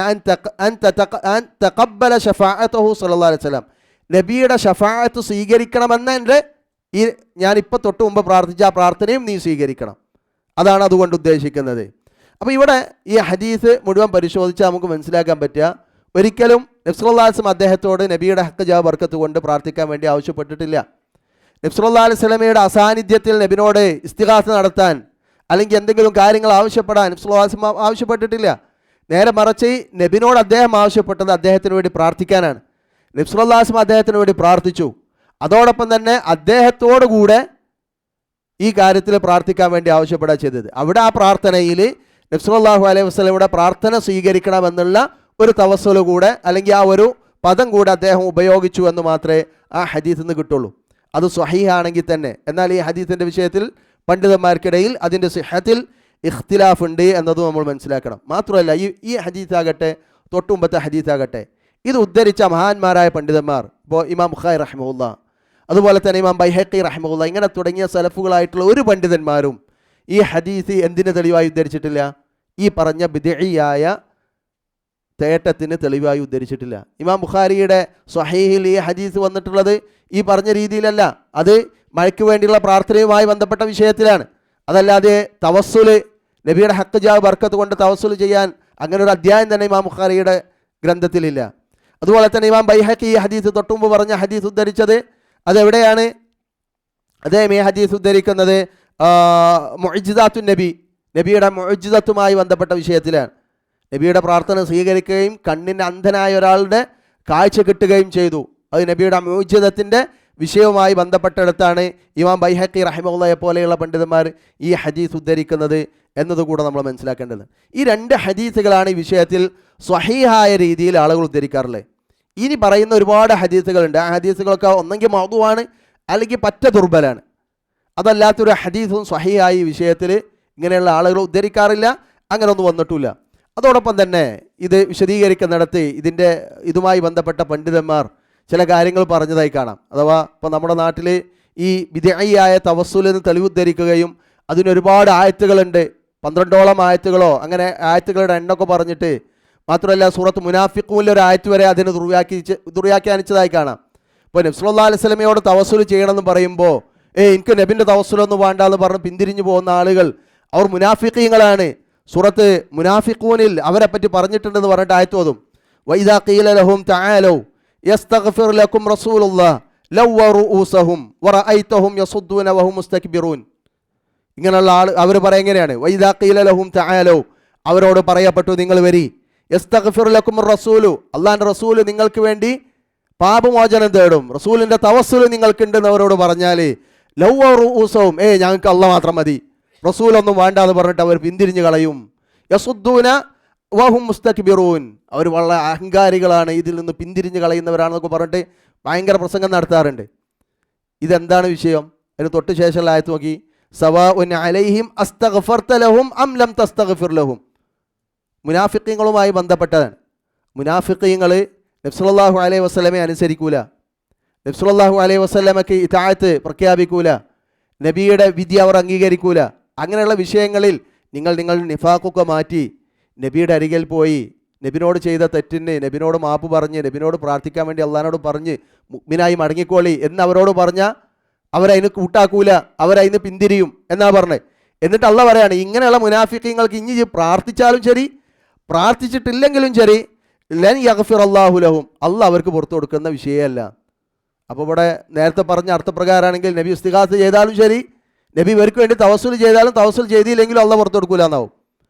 അൻ തഖബ്ബല ഷഫാഅത്തുഹു സ്വല്ലല്ലാഹു അലൈഹി വസല്ലം, നബിയുടെ ഷഫാഅത്ത് സ്വീകരിക്കണമെന്ന എൻ്റെ ഈ ഞാനിപ്പോൾ തൊട്ട് മുമ്പ് പ്രാർത്ഥിച്ച ആ പ്രാർത്ഥനയും നീ സ്വീകരിക്കണം. അതാണ് അതുകൊണ്ട് ഉദ്ദേശിക്കുന്നത്. അപ്പോൾ ഇവിടെ ഈ ഹദീസ് മുഴുവൻ പരിശോധിച്ചാൽ നമുക്ക് മനസ്സിലാക്കാൻ പറ്റുക, ഒരിക്കലും നബി സല്ലല്ലാഹു അലൈഹി വസല്ലം അദ്ദേഹത്തോട് നബിയുടെ ഹക്ക് ജാ ബർക്കത്ത് കൊണ്ട് പ്രാർത്ഥിക്കാൻ വേണ്ടി ആവശ്യപ്പെട്ടിട്ടില്ല. നബി സല്ലല്ലാഹു അലൈഹി വസല്ലമയുടെ അസാന്നിധ്യത്തിൽ നബിനോട് ഇസ്തിഗാസ നടത്താൻ അല്ലെങ്കിൽ എന്തെങ്കിലും കാര്യങ്ങൾ ആവശ്യപ്പെടാൻ നബി സല്ലല്ലാഹു അലൈഹി വസല്ലം ആവശ്യപ്പെട്ടിട്ടില്ല. നേരെ മറിച്ച് നബിനോട് അദ്ദേഹം ആവശ്യപ്പെട്ടത് അദ്ദേഹത്തിന് വേണ്ടി പ്രാർത്ഥിക്കാനാണ്. നബി സല്ലല്ലാഹു അലൈഹി വസല്ലം അദ്ദേഹത്തിന് വേണ്ടി പ്രാർത്ഥിച്ചു. അതോടൊപ്പം തന്നെ അദ്ദേഹത്തോടു കൂടെ ഈ കാര്യത്തിൽ പ്രാർത്ഥിക്കാൻ വേണ്ടി ആവശ്യപ്പെടുക ചെയ്തത്. അവിടെ ആ പ്രാർത്ഥനയിൽ നബി സല്ലല്ലാഹു അലൈഹി വസല്ലമയുടെ പ്രാർത്ഥന സ്വീകരിക്കണമെന്നുള്ള ഒരു തവസ്സുൽ കൂടെ അല്ലെങ്കിൽ ആ ഒരു പദം കൂടെ അദ്ദേഹം ഉപയോഗിച്ചു എന്ന് മാത്രമേ ആ ഹദീസിൽ നിന്ന് കിട്ടുള്ളൂ. അത് സ്വഹീഹാണെങ്കിൽ തന്നെ. എന്നാൽ ഈ ഹദീസിൻ്റെ വിഷയത്തിൽ പണ്ഡിതന്മാർക്കിടയിൽ അതിൻ്റെ സിഹത്തിൽ ഇഖ്തിലാഫ് ഉണ്ട് എന്നതും നമ്മൾ മനസ്സിലാക്കണം. മാത്രമല്ല ഈ ഹദീസാകട്ടെ തൊട്ടുമുമ്പത്തെ ഹദീസാകട്ടെ ഇത് ഉദ്ധരിച്ച മഹാന്മാരായ പണ്ഡിതന്മാർ, ഇപ്പോൾ ഇമാം ബുഖാരി റഹിമഹുല്ലാ, അതുപോലെ തന്നെ ഇമാം ബൈഹഖി റഹിമഹുല്ലാ, ഇങ്ങനെ തുടങ്ങിയ സലഫുകളായിട്ടുള്ള ഒരു പണ്ഡിതന്മാരും ഈ ഹദീസ് എന്തിന് തെളിവായി ഉദ്ധരിച്ചിട്ടില്ല? ഈ പറഞ്ഞ ബിദ്ഈയായ തേട്ടത്തിന് തെളിവായി ഉദ്ധരിച്ചിട്ടില്ല. ഇമാം ബുഖാരിയുടെ സ്വഹീഹിൽ ഈ ഹദീസ് വന്നിട്ടുള്ളത് ഈ പറഞ്ഞ രീതിയിലല്ല. അത് മഴയ്ക്ക് വേണ്ടിയുള്ള പ്രാർത്ഥനയുമായി ബന്ധപ്പെട്ട വിഷയത്തിലാണ്. അതല്ലാതെ തവസ്സുല്, നബിയുടെ ഹക്ക് ജാ ബർക്കത്ത് കൊണ്ട് തവസ്സുൽ ചെയ്യാൻ അങ്ങനെ ഒരു അധ്യായം തന്നെ ഇമാം ബുഖാരിയുടെ ഗ്രന്ഥത്തിലില്ല. അതുപോലെ തന്നെ ഇമാം ബൈഹഖി ഈ ഹദീസ് തൊട്ടുമുമ്പ് പറഞ്ഞ ഹദീസ് ഉദ്ധരിച്ചത് അതെവിടെയാണ്? അദ്ദേഹം ഈ ഹദീസ് ഉദ്ധരിക്കുന്നത് മുഅ്ജിസാത്തു നബി, നബിയുടെ മുഅ്ജിസത്തുമായി ബന്ധപ്പെട്ട വിഷയത്തിലാണ്. നബിയുടെ പ്രാർത്ഥന സ്വീകരിക്കുകയും കണ്ണിന് അന്ധനായ ഒരാളുടെ കാഴ്ച കിട്ടുകയും ചെയ്തു. അത് നബിയുടെ മുഅ്ജിസത്തിൻ്റെ വിഷയവുമായി ബന്ധപ്പെട്ടെടുത്താണ് ഇമാം ബൈഹഖി റഹിമഹുള്ളയെ പോലെയുള്ള പണ്ഡിതന്മാർ ഈ ഹദീസ് ഉദ്ധരിക്കുന്നത് എന്നതുകൂടെ നമ്മൾ മനസ്സിലാക്കേണ്ടത്. ഈ 2 ഹദീസുകളാണ് ഈ വിഷയത്തിൽ സ്വഹീഹായ രീതിയിൽ ആളുകൾ ഉദ്ധരിക്കാറുള്ളത്. ഇനി പറയുന്ന ഒരുപാട് ഹദീസുകളുണ്ട്. ആ ഹദീസുകളൊക്കെ ഒന്നെങ്കിൽ മൗദൂആണ് അല്ലെങ്കിൽ പറ്റ ദുർബലാണ്. അതല്ലാത്തൊരു ഹദീസും സ്വഹീഹായി ഈ വിഷയത്തിൽ ഇങ്ങനെയുള്ള ആളുകൾ ഉദ്ധരിക്കാറില്ല, അങ്ങനെ ഒന്നും വന്നിട്ടില്ല. അതോടൊപ്പം തന്നെ ഇത് വിശദീകരിക്കുന്നിടത്ത് ഇതുമായി ബന്ധപ്പെട്ട പണ്ഡിതന്മാർ ചില കാര്യങ്ങൾ പറഞ്ഞതായി കാണാം. അഥവാ ഇപ്പോൾ നമ്മുടെ നാട്ടിൽ ഈ ബിദ്ഈയായ തവസ്സുലിന് തെളിവുദ്ധരിക്കുകയും അതിനൊരുപാട് ആയത്തുകളുണ്ട്, 12ഓളം ആയത്തുകളോ അങ്ങനെ ആയത്തുകളുടെ എണ്ണമൊക്കെ പറഞ്ഞിട്ട്, മാത്രമല്ല സൂറത്ത് മുനാഫിഖൂനിലെ ഒരു ആയത്ത് വരെ അതിന് ദുർവ്യാഖ്യാനിച്ചതായി കാണാം. ഇപ്പോൾ നബി സല്ലല്ലാഹു അലൈഹി വസല്ലമയോട് തവസ്സുൽ ചെയ്യണമെന്ന് പറയുമ്പോൾ എനിക്ക് നബിൻ്റെ തവസ്സുലൊന്നും വേണ്ടെന്ന് പറഞ്ഞ് പിന്തിരിഞ്ഞു പോകുന്ന ആളുകൾ അവർ മുനാഫിഖീങ്ങളാണ്, സൂറത്ത് മുനാഫിഖൂനിൽ അവരെ പറ്റി പറഞ്ഞിട്ടുണ്ടെന്ന് പറഞ്ഞിട്ട് ആയത്ത് ഓതും. വഇദാ ഖീല ലഹും തആലൂ യസ്തഗ്ഫിർ ലക്കും റസൂലുള്ളാഹ് ലവ്വ റൂഊസഹും വറഅയ്തഹും യസുദ്ദൂന വഹും മുസ്തക്ബിറൂൻ. ഇങ്ങനെയുള്ള അവർ പറയുക എങ്ങനെയാണ്? വഇദാ ഖീല ലഹും തആലൂ, അവരോട് പറയപ്പെട്ടു നിങ്ങൾ വരി, യസ്തഗ്ഫിർ ലക്കും റസൂലു, അള്ളാഹിൻ്റെ റസൂല് നിങ്ങൾക്ക് വേണ്ടി പാപമോചനം തേടും, റസൂലിൻ്റെ തവസ്സുൽ നിങ്ങൾക്കുണ്ടെന്ന് അവരോട് പറഞ്ഞാൽ ലവ്വ റൂഊസഹും, ഞങ്ങൾക്ക് അള്ളാഹ് മാത്രം മതി, റസൂലൊന്നും വേണ്ട എന്ന് പറഞ്ഞിട്ട് അവർ പിന്തിരിഞ്ഞ് കളയും. യസുദ്ദൂന വഹും മുസ്തക്ബിറൂൻ, അവർ വളരെ അഹങ്കാരികളാണ്, ഇതിൽ നിന്ന് പിന്തിരിഞ്ഞ് കളയുന്നവരാണെന്നൊക്കെ പറഞ്ഞിട്ട് ഭയങ്കര പ്രസംഗം നടത്താറുണ്ട്. ഇതെന്താണ് വിഷയം? അതിന് തൊട്ട് ശേഷമുള്ള ആയത്ത് നോക്കി, സവാഉൻ അലൈഹിം അസ്തഗ്ഫർത ലഹും അം ലം തസ്തഗ്ഫിർ ലഹും. മുനാഫിഖീങ്ങളുമായി ബന്ധപ്പെട്ടതാണ്. മുനാഫിഖീങ്ങൾ നബി സല്ലല്ലാഹു അലൈഹി വസല്ലമയെ അനുസരിക്കൂല, നബി സല്ലല്ലാഹു അലൈഹി വസല്ലമയ്ക്ക് ഇതാഅത്ത് പ്രഖ്യാപിക്കൂല, നബിയുടെ വിധി അവർ അംഗീകരിക്കൂല. അങ്ങനെയുള്ള വിഷയങ്ങളിൽ നിങ്ങൾ നിഫാഖൊക്കെ മാറ്റി നബിയുടെ അരികിൽ പോയി നബിനോട് ചെയ്ത തെറ്റിന് നബിനോട് മാപ്പ് പറഞ്ഞ് നബിനോട് പ്രാർത്ഥിക്കാൻ വേണ്ടി അള്ളാഹിനോട് പറഞ്ഞ് മുഅ്മിനായി മടങ്ങിക്കോളി എന്ന് അവരോട് പറഞ്ഞാൽ അവരതിന് കൂട്ടാക്കൂല, അവരതിന് പിന്തിരിയും എന്നാ പറഞ്ഞത്. എന്നിട്ട് അള്ളാഹ് പറയാണ്, ഇങ്ങനെയുള്ള മുനാഫിഖീങ്ങൾക്ക് ഇനി പ്രാർത്ഥിച്ചാലും ശരി പ്രാർത്ഥിച്ചിട്ടില്ലെങ്കിലും ശരി ലൻ യഗ്ഫിർ അല്ലാഹു ലഹും, അള്ളാഹ് അവർക്ക് പുറത്തു കൊടുക്കുന്ന വിഷയമല്ല. അപ്പോൾ ഇവിടെ നേരത്തെ പറഞ്ഞ അർത്ഥപ്രകാരമാണെങ്കിൽ നബി ഇസ്തിഗാസ ചെയ്താലും ശരി, നബി ഇവർക്ക് വേണ്ടി തവസ്സുൽ ചെയ്താലും തവസ്സുൽ ചെയ്തില്ലെങ്കിലും അള്ളാഹ് പുറത്തു കൊടുക്കൂല എന്നാവും.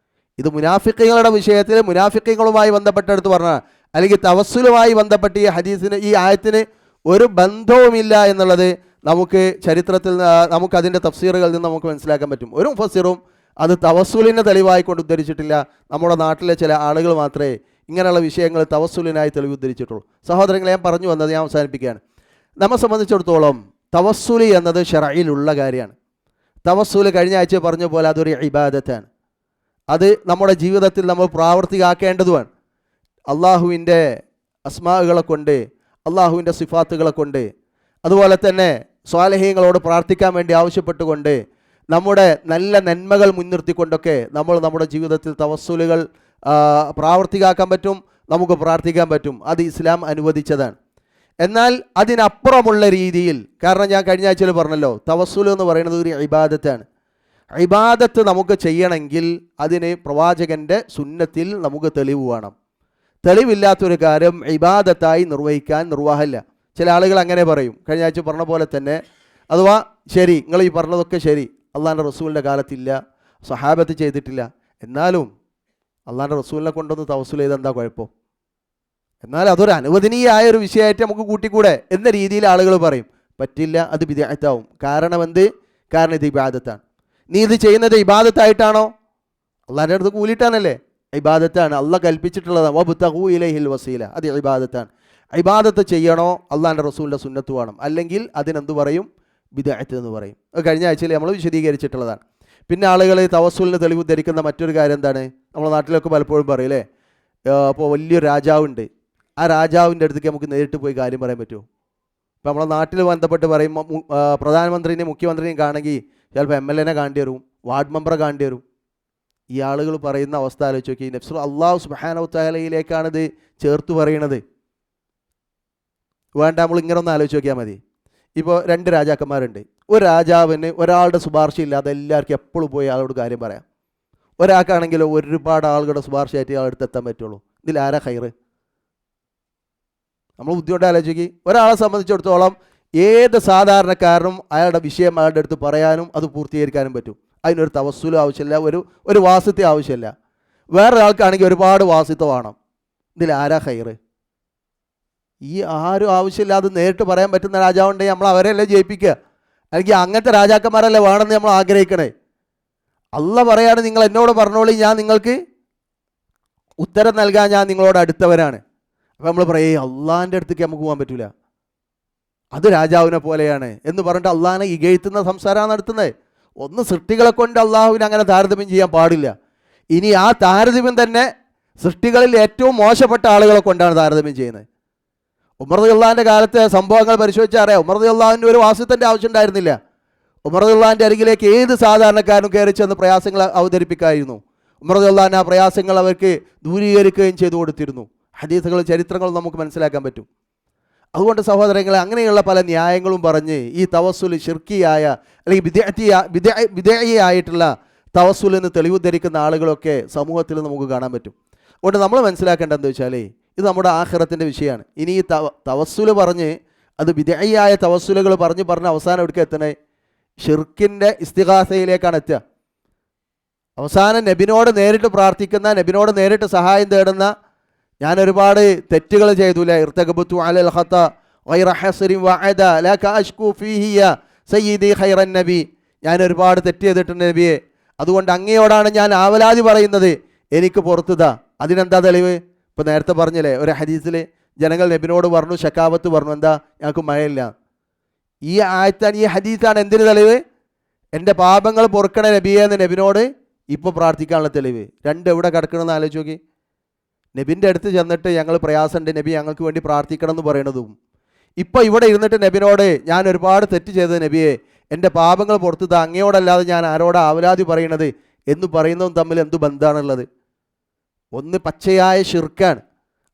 ഇത് മുനാഫിഖീങ്ങളുടെ വിഷയത്തിൽ മുനാഫിഖീങ്ങളുമായി ബന്ധപ്പെട്ടെടുത്ത് പറഞ്ഞാൽ, അല്ലെങ്കിൽ തവസ്സുലുമായി ബന്ധപ്പെട്ട് ഈ ഹദീസിന് ഈ ആയത്തിന് ഒരു ബന്ധവുമില്ല എന്നുള്ളത് നമുക്ക് ചരിത്രത്തിൽ നമുക്കതിൻ്റെ തഫ്സീറുകളിൽ നിന്ന് നമുക്ക് മനസ്സിലാക്കാൻ പറ്റും. ഒരു മുഫസ്സിറും അത് തവസ്സുലിനെ തെളിവായിക്കൊണ്ട് ഉദ്ധരിച്ചിട്ടില്ല. നമ്മുടെ നാട്ടിലെ ചില ആളുകൾ മാത്രമേ ഇങ്ങനെയുള്ള വിഷയങ്ങൾ തവസ്സുലിനായി തെളിവ് ഉദ്ധരിച്ചിട്ടുള്ളൂ. സഹോദരങ്ങളെ, ഞാൻ പറഞ്ഞു വന്നത് ഞാൻ അവസാനിപ്പിക്കുകയാണ്. നമ്മെ സംബന്ധിച്ചിടത്തോളം തവസ്സുലി എന്നത് ശറഈലുള്ള കാര്യമാണ്. തവസ്സുൽ കഴിഞ്ഞ ആഴ്ച പറഞ്ഞ പോലെ അതൊരു ഇബാദത്താണ്. അത് നമ്മുടെ ജീവിതത്തിൽ നമ്മൾ പ്രാവർത്തികമാക്കേണ്ടതുമാണ്. അള്ളാഹുവിൻ്റെ അസ്മാകളെ കൊണ്ട്, അള്ളാഹുവിൻ്റെ സിഫാത്തുകളെ കൊണ്ട്, അതുപോലെ തന്നെ സ്വാലിഹീങ്ങളോട് പ്രാർത്ഥിക്കാൻ വേണ്ടി ആവശ്യപ്പെട്ടുകൊണ്ട്, നമ്മുടെ നല്ല നന്മകൾ മുൻനിർത്തിക്കൊണ്ടൊക്കെ നമ്മൾ നമ്മുടെ ജീവിതത്തിൽ തവസ്സുലുകൾ പ്രാവർത്തികമാക്കാൻ പറ്റും, നമുക്ക് പ്രാർത്ഥിക്കാൻ പറ്റും. അത് ഇസ്ലാം അനുവദിച്ചതാണ്. എന്നാൽ അതിനപ്പുറമുള്ള രീതിയിൽ, കാരണം ഞാൻ കഴിഞ്ഞ ആഴ്ചയിൽ പറഞ്ഞല്ലോ, തവസ്സുൽ എന്ന് പറയുന്നത് ഒരു ഇബാദത്താണ്. ഇബാദത്ത് നമുക്ക് ചെയ്യണമെങ്കിൽ അതിന് പ്രവാചകൻ്റെ സുന്നത്തിൽ നമുക്ക് തെളിവ് വേണം. തെളിവില്ലാത്തൊരു കാര്യം ഇബാദത്തായി നിർവഹിക്കാൻ നിർവാഹമില്ല. ചില ആളുകൾ അങ്ങനെ പറയും. കഴിഞ്ഞ ആഴ്ച പറഞ്ഞ പോലെ തന്നെ, അഥവാ ശരി, നിങ്ങൾ ഈ പറഞ്ഞതൊക്കെ ശരി, അള്ളാഹിൻ്റെ റസൂലിൻ്റെ കാലത്തില്ല, സഹാബത്ത് ചെയ്തിട്ടില്ല, എന്നാലും അള്ളാഹിൻ്റെ റസൂലിനെ കൊണ്ടൊന്ന് തവസ്സുൽ ചെയ്ത് എന്താ കുഴപ്പം? എന്നാൽ അതൊരു അനുവദനീയമായ ഒരു വിഷയമായിട്ട് നമുക്ക് കൂട്ടിക്കൂടെ എന്ന രീതിയിൽ ആളുകൾ പറയും. പറ്റില്ല, അത് ബിദ്അത്താവും. കാരണം എന്ത്? കാരണം ഇത് ഇബാദത്താണ്. നീ ഇത് ചെയ്യുന്നത് ഇബാദത്തായിട്ടാണോ? അള്ളാഹിൻ്റെ അടുത്ത് കൂലിയിട്ടാണല്ലേ? ഇബാദത്താണ്, അള്ളാഹ് കൽപ്പിച്ചിട്ടുള്ളതാണ്. വബ്തഗൂ ഇലൈഹിൽ വസീല, അത് ഇബാദത്താണ്. ഇബാദത്ത് ചെയ്യണോ അള്ളാഹിൻ്റെ റസൂലിൻ്റെ സുന്നത്ത് വേണം, അല്ലെങ്കിൽ അതിനെന്ത് പറയും? ബിദ്അത്ത് എന്ന് പറയും. അത് കഴിഞ്ഞ ആഴ്ചയിൽ നമ്മൾ വിശദീകരിച്ചിട്ടുള്ളതാണ്. പിന്നെ ആളുകൾ തവസ്സുലിന് തെളിവ് ധരിക്കുന്ന മറ്റൊരു കാര്യം എന്താണ്? നമ്മുടെ നാട്ടിലൊക്കെ പലപ്പോഴും പറയില്ലേ, അപ്പോൾ വലിയൊരു രാജാവുണ്ട്, ആ രാജാവിൻ്റെ അടുത്തേക്ക് നമുക്ക് നേരിട്ട് പോയി കാര്യം പറയാൻ പറ്റുമോ? ഇപ്പോൾ നമ്മളെ നാട്ടിൽ ബന്ധപ്പെട്ട് പറയുമ്പോൾ പ്രധാനമന്ത്രിനെയും മുഖ്യമന്ത്രിനെയും കാണണമെങ്കിൽ ചിലപ്പോൾ MLA കാണേണ്ടി വരും, വാർഡ് മെമ്പറെ കാണേണ്ടി വരും. ഈ ആളുകൾ പറയുന്ന അവസ്ഥ ആലോചിച്ച് നോക്കി. നഫ്സുൽ അല്ലാഹു സുബ്ഹാനഹു തആലയിലേക്കാണിത് ചേർത്ത് പറയണത്. വേണ്ട, നമ്മൾ ഇങ്ങനെ ഒന്ന് ആലോചിച്ച് നോക്കിയാൽ മതി. ഇപ്പോൾ 2 രാജാക്കന്മാരുണ്ട്. ഒരു രാജാവിന് ഒരാളുടെ ശുപാർശ ഇല്ലാതെ എല്ലാവർക്കും എപ്പോഴും പോയി ആളോട് കാര്യം പറയാം. ഒരാൾക്കാണെങ്കിലോ ഒരുപാട് ആളുകളുടെ ശുപാർശയായിട്ട് ആളെടുത്ത് എത്താൻ പറ്റുള്ളൂ. ഇതിൽ ആരാ ഖൈറ്? നമ്മൾ ബുദ്ധിയോടെ ആലോചിക്കുക. ഒരാളെ സംബന്ധിച്ചിടത്തോളം ഏത് സാധാരണക്കാരനും അയാളുടെ വിഷയം അയാളുടെ അടുത്ത് പറയാനും അത് പൂർത്തീകരിക്കാനും പറ്റും. അതിനൊരു തവസ്സുലും ആവശ്യമില്ല, ഒരു വാസിത്വം ആവശ്യമില്ല. വേറൊരാൾക്കാണെങ്കിൽ ഒരുപാട് വാസിത്വം വേണം. ഇതിൽ ആരാ ഖൈറ്? ഈ ആരും ആവശ്യമില്ലാതെ നേരിട്ട് പറയാൻ പറ്റുന്ന രാജാവുണ്ടെങ്കിൽ നമ്മൾ അവരെയല്ലേ ജയിപ്പിക്കുക? അല്ലെങ്കിൽ അങ്ങനത്തെ രാജാക്കന്മാരല്ലേ വേണമെന്ന് നമ്മൾ ആഗ്രഹിക്കണേ? അള്ളാഹ് പറയാണ്, നിങ്ങൾ എന്നോട് പറഞ്ഞോളി, ഞാൻ നിങ്ങൾക്ക് ഉത്തരം നൽകാൻ ഞാൻ നിങ്ങളോട് അടുത്തവരാണ്. അപ്പോൾ നമ്മൾ പറയേ അള്ളാഹിൻ്റെ അടുത്തേക്ക് നമുക്ക് പോകാൻ പറ്റില്ല, അത് രാജാവിനെ പോലെയാണ് എന്ന് പറഞ്ഞിട്ട് അള്ളാഹിനെ ഇകഴ്ത്തുന്ന സംസാരമാണ് നടത്തുന്നത്. ഒന്ന് സൃഷ്ടികളെ കൊണ്ട് അള്ളാഹുവിനെ അങ്ങനെ താരതമ്യം ചെയ്യാൻ പാടില്ല. ഇനി ആ താരതമ്യം തന്നെ സൃഷ്ടികളിൽ ഏറ്റവും മോശപ്പെട്ട ആളുകളെ കൊണ്ടാണ് താരതമ്യം ചെയ്യുന്നത്. ഉമർ റളിയല്ലാഹുവിൻ്റെ കാലത്തെ സംഭവങ്ങൾ പരിശോധിച്ചാൽ അറിയാം, ഉമർ റളിയല്ലാഹുവിന് ഒരു വാസിത്തൻ്റെ ആവശ്യം ഉണ്ടായിരുന്നില്ല. ഉമർ റളിയല്ലാഹുവിൻ്റെ അരികിലേക്ക് ഏത് സാധാരണക്കാരനും കയറി ചെന്ന് പ്രയാസങ്ങൾ അവതരിപ്പിക്കായിരുന്നു. ഉമർ റളിയല്ലാഹു ആ പ്രയാസങ്ങൾ അവർക്ക് ദൂരീകരിക്കുകയും ചെയ്തു കൊടുത്തിരുന്നു. ഹദീസുകൾ, ചരിത്രങ്ങൾ നമുക്ക് മനസ്സിലാക്കാൻ പറ്റും. അതുകൊണ്ട് സഹോദരങ്ങളെ, അങ്ങനെയുള്ള പല ന്യായങ്ങളും പറഞ്ഞ് ഈ തവസ്സുൽ ശിർക്കിയായ അല്ലെങ്കിൽ ബിദ്അഇയായിട്ടുള്ള തവസ്സുലിന് തെളിവ് ധരിക്കുന്ന ആളുകളൊക്കെ സമൂഹത്തിൽ നമുക്ക് കാണാൻ പറ്റും. അതുകൊണ്ട് നമ്മൾ മനസ്സിലാക്കേണ്ടതെന്ന് വെച്ചാൽ ഇത് നമ്മുടെ ആഖിറത്തിൻ്റെ വിഷയമാണ്. ഇനി ഈ തവസ്സുൽ പറഞ്ഞ് അത് ബിദ്അയായ തവസ്സുലുകൾ പറഞ്ഞ് അവസാനം എവിടേക്ക് എത്തണേ? ഷിർക്കിൻ്റെ ഇസ്തിഗാസയിലേക്കാണ് എത്തുക. അവസാനം നബിനോട് നേരിട്ട് പ്രാർത്ഥിക്കുന്ന, നബിനോട് നേരിട്ട് സഹായം തേടുന്ന, ഞാൻ ഒരുപാട് തെറ്റുകൾ ചെയ്തൂലേ, ഇർതകബതു അലൽ ഖത ഗൈറ ഹസ്രിൻ വഅദ ലാ കഅഷ്കു ഫീഹി യാ സയ്യിദി ഖൈറൻ നബി, ഞാൻ ഒരുപാട് തെറ്റ് ചെയ്തിട്ടുണ്ട് നബിയെ, അതുകൊണ്ട് അങ്ങയോടാണ് ഞാൻ ആവലാതി പറയുന്നത്, എനിക്ക് പുറത്തുതാ. അതിനെന്താ തെളിവ്? ഇപ്പോൾ നേരത്തെ പറഞ്ഞില്ലേ ഒരു ഹദീസിൽ ജനങ്ങൾ നബിനോട് പറഞ്ഞു, ശക്കാവത്ത് പറഞ്ഞു, എന്താ ഞങ്ങൾക്ക് മഴയില്ല. ഈ ആയത്താണ്, ഈ ഹദീസാണ് എന്തിന് തെളിവ്? എൻ്റെ പാപങ്ങൾ പൊറുക്കണ നബിയെ എന്ന് നബിനോട് ഇപ്പോൾ പ്രാർത്ഥിക്കാനുള്ള തെളിവ്. രണ്ട് എവിടെ കിടക്കണമെന്ന് ആലോചിച്ച് നോക്കി. നബിൻ്റെ അടുത്ത് ചെന്നിട്ട് ഞങ്ങൾ പ്രയാസമുണ്ട് നബി ഞങ്ങൾക്ക് വേണ്ടി പ്രാർത്ഥിക്കണം എന്ന് പറയണതും, ഇപ്പോൾ ഇവിടെ ഇരുന്നിട്ട് നബിനോട് ഞാൻ ഒരുപാട് തെറ്റ് ചെയ്തത് നബിയെ എൻ്റെ പാപങ്ങൾ പുറത്തുതാ, അങ്ങയോടല്ലാതെ ഞാൻ ആരോടാ ആവലാതി പറയണത് എന്ന് പറയുന്നതും തമ്മിൽ എന്ത് ബന്ധമാണുള്ളത്? ഒന്ന് പച്ചയായ ഷിർക്കാണ്.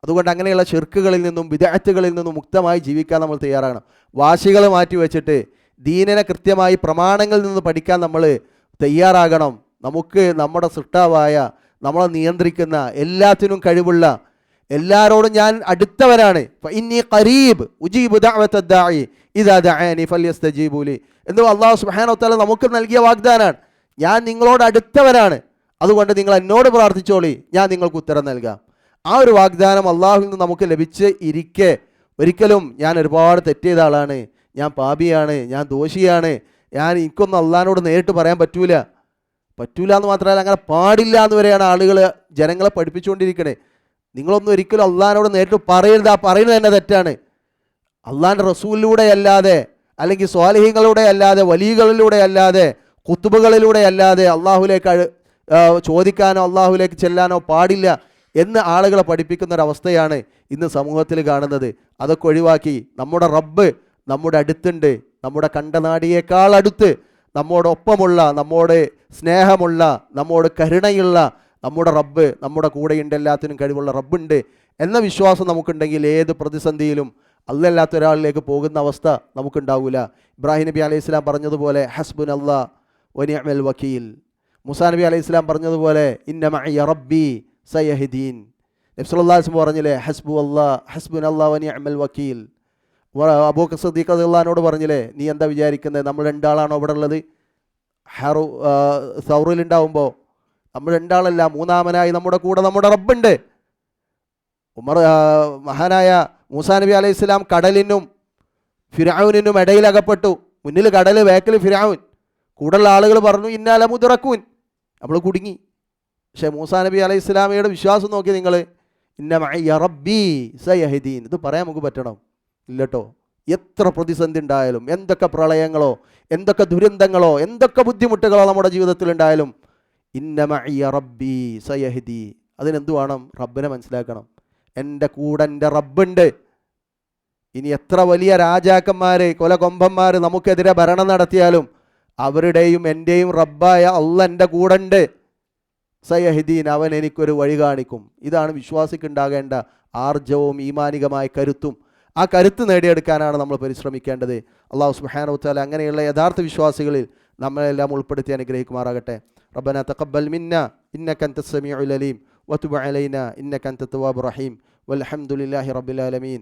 അതുകൊണ്ട് അങ്ങനെയുള്ള ഷിർക്കുകളിൽ നിന്നും ബിദ്അത്തുകളിൽ നിന്നും മുക്തമായി ജീവിക്കാൻ നമ്മൾ തയ്യാറാകണം. വാശികൾ മാറ്റി വെച്ചിട്ട് ദീനിനെ കൃത്യമായി പ്രമാണങ്ങളിൽ നിന്ന് പഠിക്കാൻ നമ്മൾ തയ്യാറാകണം. നമുക്ക് നമ്മുടെ സൃഷ്ടാവായ, നമ്മളെ നിയന്ത്രിക്കുന്ന, എല്ലാത്തിനും കഴിവുള്ള, എല്ലാവരോടും ഞാൻ അടുത്തവനാണ്, ഫഇന്നി ഖരീബ് ഉജീബു ദഅവത ദാഇ ഇദാ ദഅനി ഫല്യസ്തജീബു ലി എന്ന് അല്ലാഹു സുബ്ഹാനഹു വ തആല നമുക്ക് നൽകിയ വാഗ്ദാനാണ്. ഞാൻ നിങ്ങളോട് അടുത്തവനാണ്, അതുകൊണ്ട് നിങ്ങൾ എന്നോട് പ്രാർത്ഥിച്ചോളി, ഞാൻ നിങ്ങൾക്ക് ഉത്തരം നൽകാം. ആ ഒരു വാഗ്ദാനം അള്ളാഹുവിൽ നിന്ന് നമുക്ക് ലഭിച്ച് ഇരിക്കെ ഒരിക്കലും ഞാൻ ഒരുപാട് തെറ്റ് ചെയ്ത ആളാണ്, ഞാൻ പാപിയാണ്, ഞാൻ ദോഷിയാണ്, എനിക്കൊന്നും അള്ളാഹിനോട് നേരിട്ട് പറയാൻ പറ്റൂല എന്ന് മാത്രമല്ല അങ്ങനെ പാടില്ല എന്ന് വരെയാണ് ആളുകൾ ജനങ്ങളെ പഠിപ്പിച്ചുകൊണ്ടിരിക്കണേ. നിങ്ങളൊന്നും ഒരിക്കലും അള്ളാഹിനോട് നേരിട്ട് പറയരുത്, ആ പറയുന്നത് തന്നെ തെറ്റാണ്. അള്ളാഹിൻ്റെ റസൂലിലൂടെ അല്ലാതെ, അല്ലെങ്കിൽ സ്വാലിഹീങ്ങളിലൂടെ അല്ലാതെ, വലിയകളിലൂടെ അല്ലാതെ, കുത്തുബുകളിലൂടെ അല്ലാതെ അള്ളാഹുലേക്ക് ചോദിക്കാനോ അള്ളാഹുലേക്ക് ചെല്ലാനോ പാടില്ല എന്ന് ആളുകളെ പഠിപ്പിക്കുന്ന ഒരവസ്ഥയാണ് ഇന്ന് സമൂഹത്തിൽ കാണുന്നത്. അതൊക്കെ ഒഴിവാക്കി നമ്മുടെ റബ്ബ് നമ്മുടെ അടുത്തുണ്ട്, നമ്മുടെ കണ്ടനാടിയേക്കാൾ അടുത്ത്, നമ്മോടൊപ്പമുള്ള, നമ്മോട് സ്നേഹമുള്ള, നമ്മോട് കരുണയുള്ള നമ്മുടെ റബ്ബ് നമ്മുടെ കൂടെയുണ്ട്, എല്ലാത്തിനും കഴിവുള്ള റബ്ബുണ്ട് എന്ന വിശ്വാസം നമുക്കുണ്ടെങ്കിൽ ഏത് പ്രതിസന്ധിയിലും അല്ലാത്ത ഒരാളിലേക്ക് പോകുന്ന അവസ്ഥ നമുക്കുണ്ടാവില്ല. ഇബ്രാഹിം നബി അലൈഹി സ്വലാം പറഞ്ഞതുപോലെ ഹസ്ബുനല്ലാഹ് വനിഅമൽ വക്കീൽ. മൂസാ നബി അലൈഹി സ്വലാം പറഞ്ഞതുപോലെ ഇന്ന മഅയ റബ്ബി സയഹ്ദീൻ. നബി സല്ലല്ലാഹു അലൈഹി വസല്ലം പറഞ്ഞില്ലേ ഹസ്ബുനല്ലാഹ് വനിഅമൽ വക്കീൽ. അബൂബക്കർ സിദ്ദീഖ് റളിയല്ലാഹു പറഞ്ഞില്ലേ, നീ എന്താ വിചാരിക്കുന്നത്, നമ്മൾ രണ്ടാളാണോ ഇവിടെ ഉള്ളത്? സൗറിലുണ്ടാവുമ്പോൾ നമ്മൾ രണ്ടാളല്ല, മൂന്നാമനായി നമ്മുടെ കൂടെ നമ്മുടെ റബ്ബുണ്ട്. മഹാനായ മൂസാ നബി അലൈഹി സ്വലാം കടലിനും ഫിർഔനിനും ഇടയിലകപ്പെട്ടു. മുന്നിൽ കടൽ, ബാക്കിൽ ഫിർഔൻ. കൂടെയുള്ള ആളുകൾ പറഞ്ഞു ഇന്നാല മുദ്റക്കൂൻ, നമ്മൾ കുടുങ്ങി. പക്ഷേ മൂസാ നബി അലൈഹി സ്വലാമയുടെ വിശ്വാസം നോക്കി നിങ്ങൾ, ഇന്ന മഅയ റബ്ബി സയഹ്ദീൻ. ഇത് പറയാൻ നമുക്ക് പറ്റണം? ഇല്ലട്ടോ. എത്ര പ്രതിസന്ധി ഉണ്ടായാലും, എന്തൊക്കെ പ്രളയങ്ങളോ, എന്തൊക്കെ ദുരന്തങ്ങളോ, എന്തൊക്കെ ബുദ്ധിമുട്ടുകളോ നമ്മുടെ ജീവിതത്തിൽ ഉണ്ടായാലും ഇന്ന മഅയ റബ്ബി സയഹ്ദി, അതിനെന്ത് വേണം? റബ്ബിനെ മനസ്സിലാക്കണം. എൻ്റെ കൂടെ എൻ്റെ റബ്ബുണ്ട്. ഇനി എത്ര വലിയ രാജാക്കന്മാർ, കൊലകൊമ്പന്മാർ നമുക്കെതിരെ ഭരണം നടത്തിയാലും അവരുടെയും എൻ്റെയും റബ്ബായ അള്ളാഹ് എൻ്റെ കൂടെ ഉണ്ട്. സയഹ്ദീൻ, അവൻ എനിക്കൊരു വഴി കാണിക്കും. ഇതാണ് വിശ്വാസിക്കുണ്ടാകേണ്ട ആർജവും ഈമാനികമായ കരുത്തും. ആ കരുത്ത് നേടിയെടുക്കാനാണ് നമ്മൾ പരിശ്രമിക്കേണ്ടത്. അല്ലാഹു സുബ്ഹാനഹു വ തആല അങ്ങനെയുള്ള യഥാർത്ഥ വിശ്വാസികളിൽ നമ്മളെല്ലാം ഉൾപ്പെടുത്തി അനുഗ്രഹിക്കുമാറാകട്ടെ. റബ്ബനാ തഖബ്ബൽ മിന്നാ ഇന്നക അൻതസ് സമീഉൽ അലീം വതുബ് അലൈനാ ഇന്നക അൻതത് തവ്വാബുർ റഹീം വൽഹംദുലില്ലാഹി റബ്ബിൽ ആലമീൻ.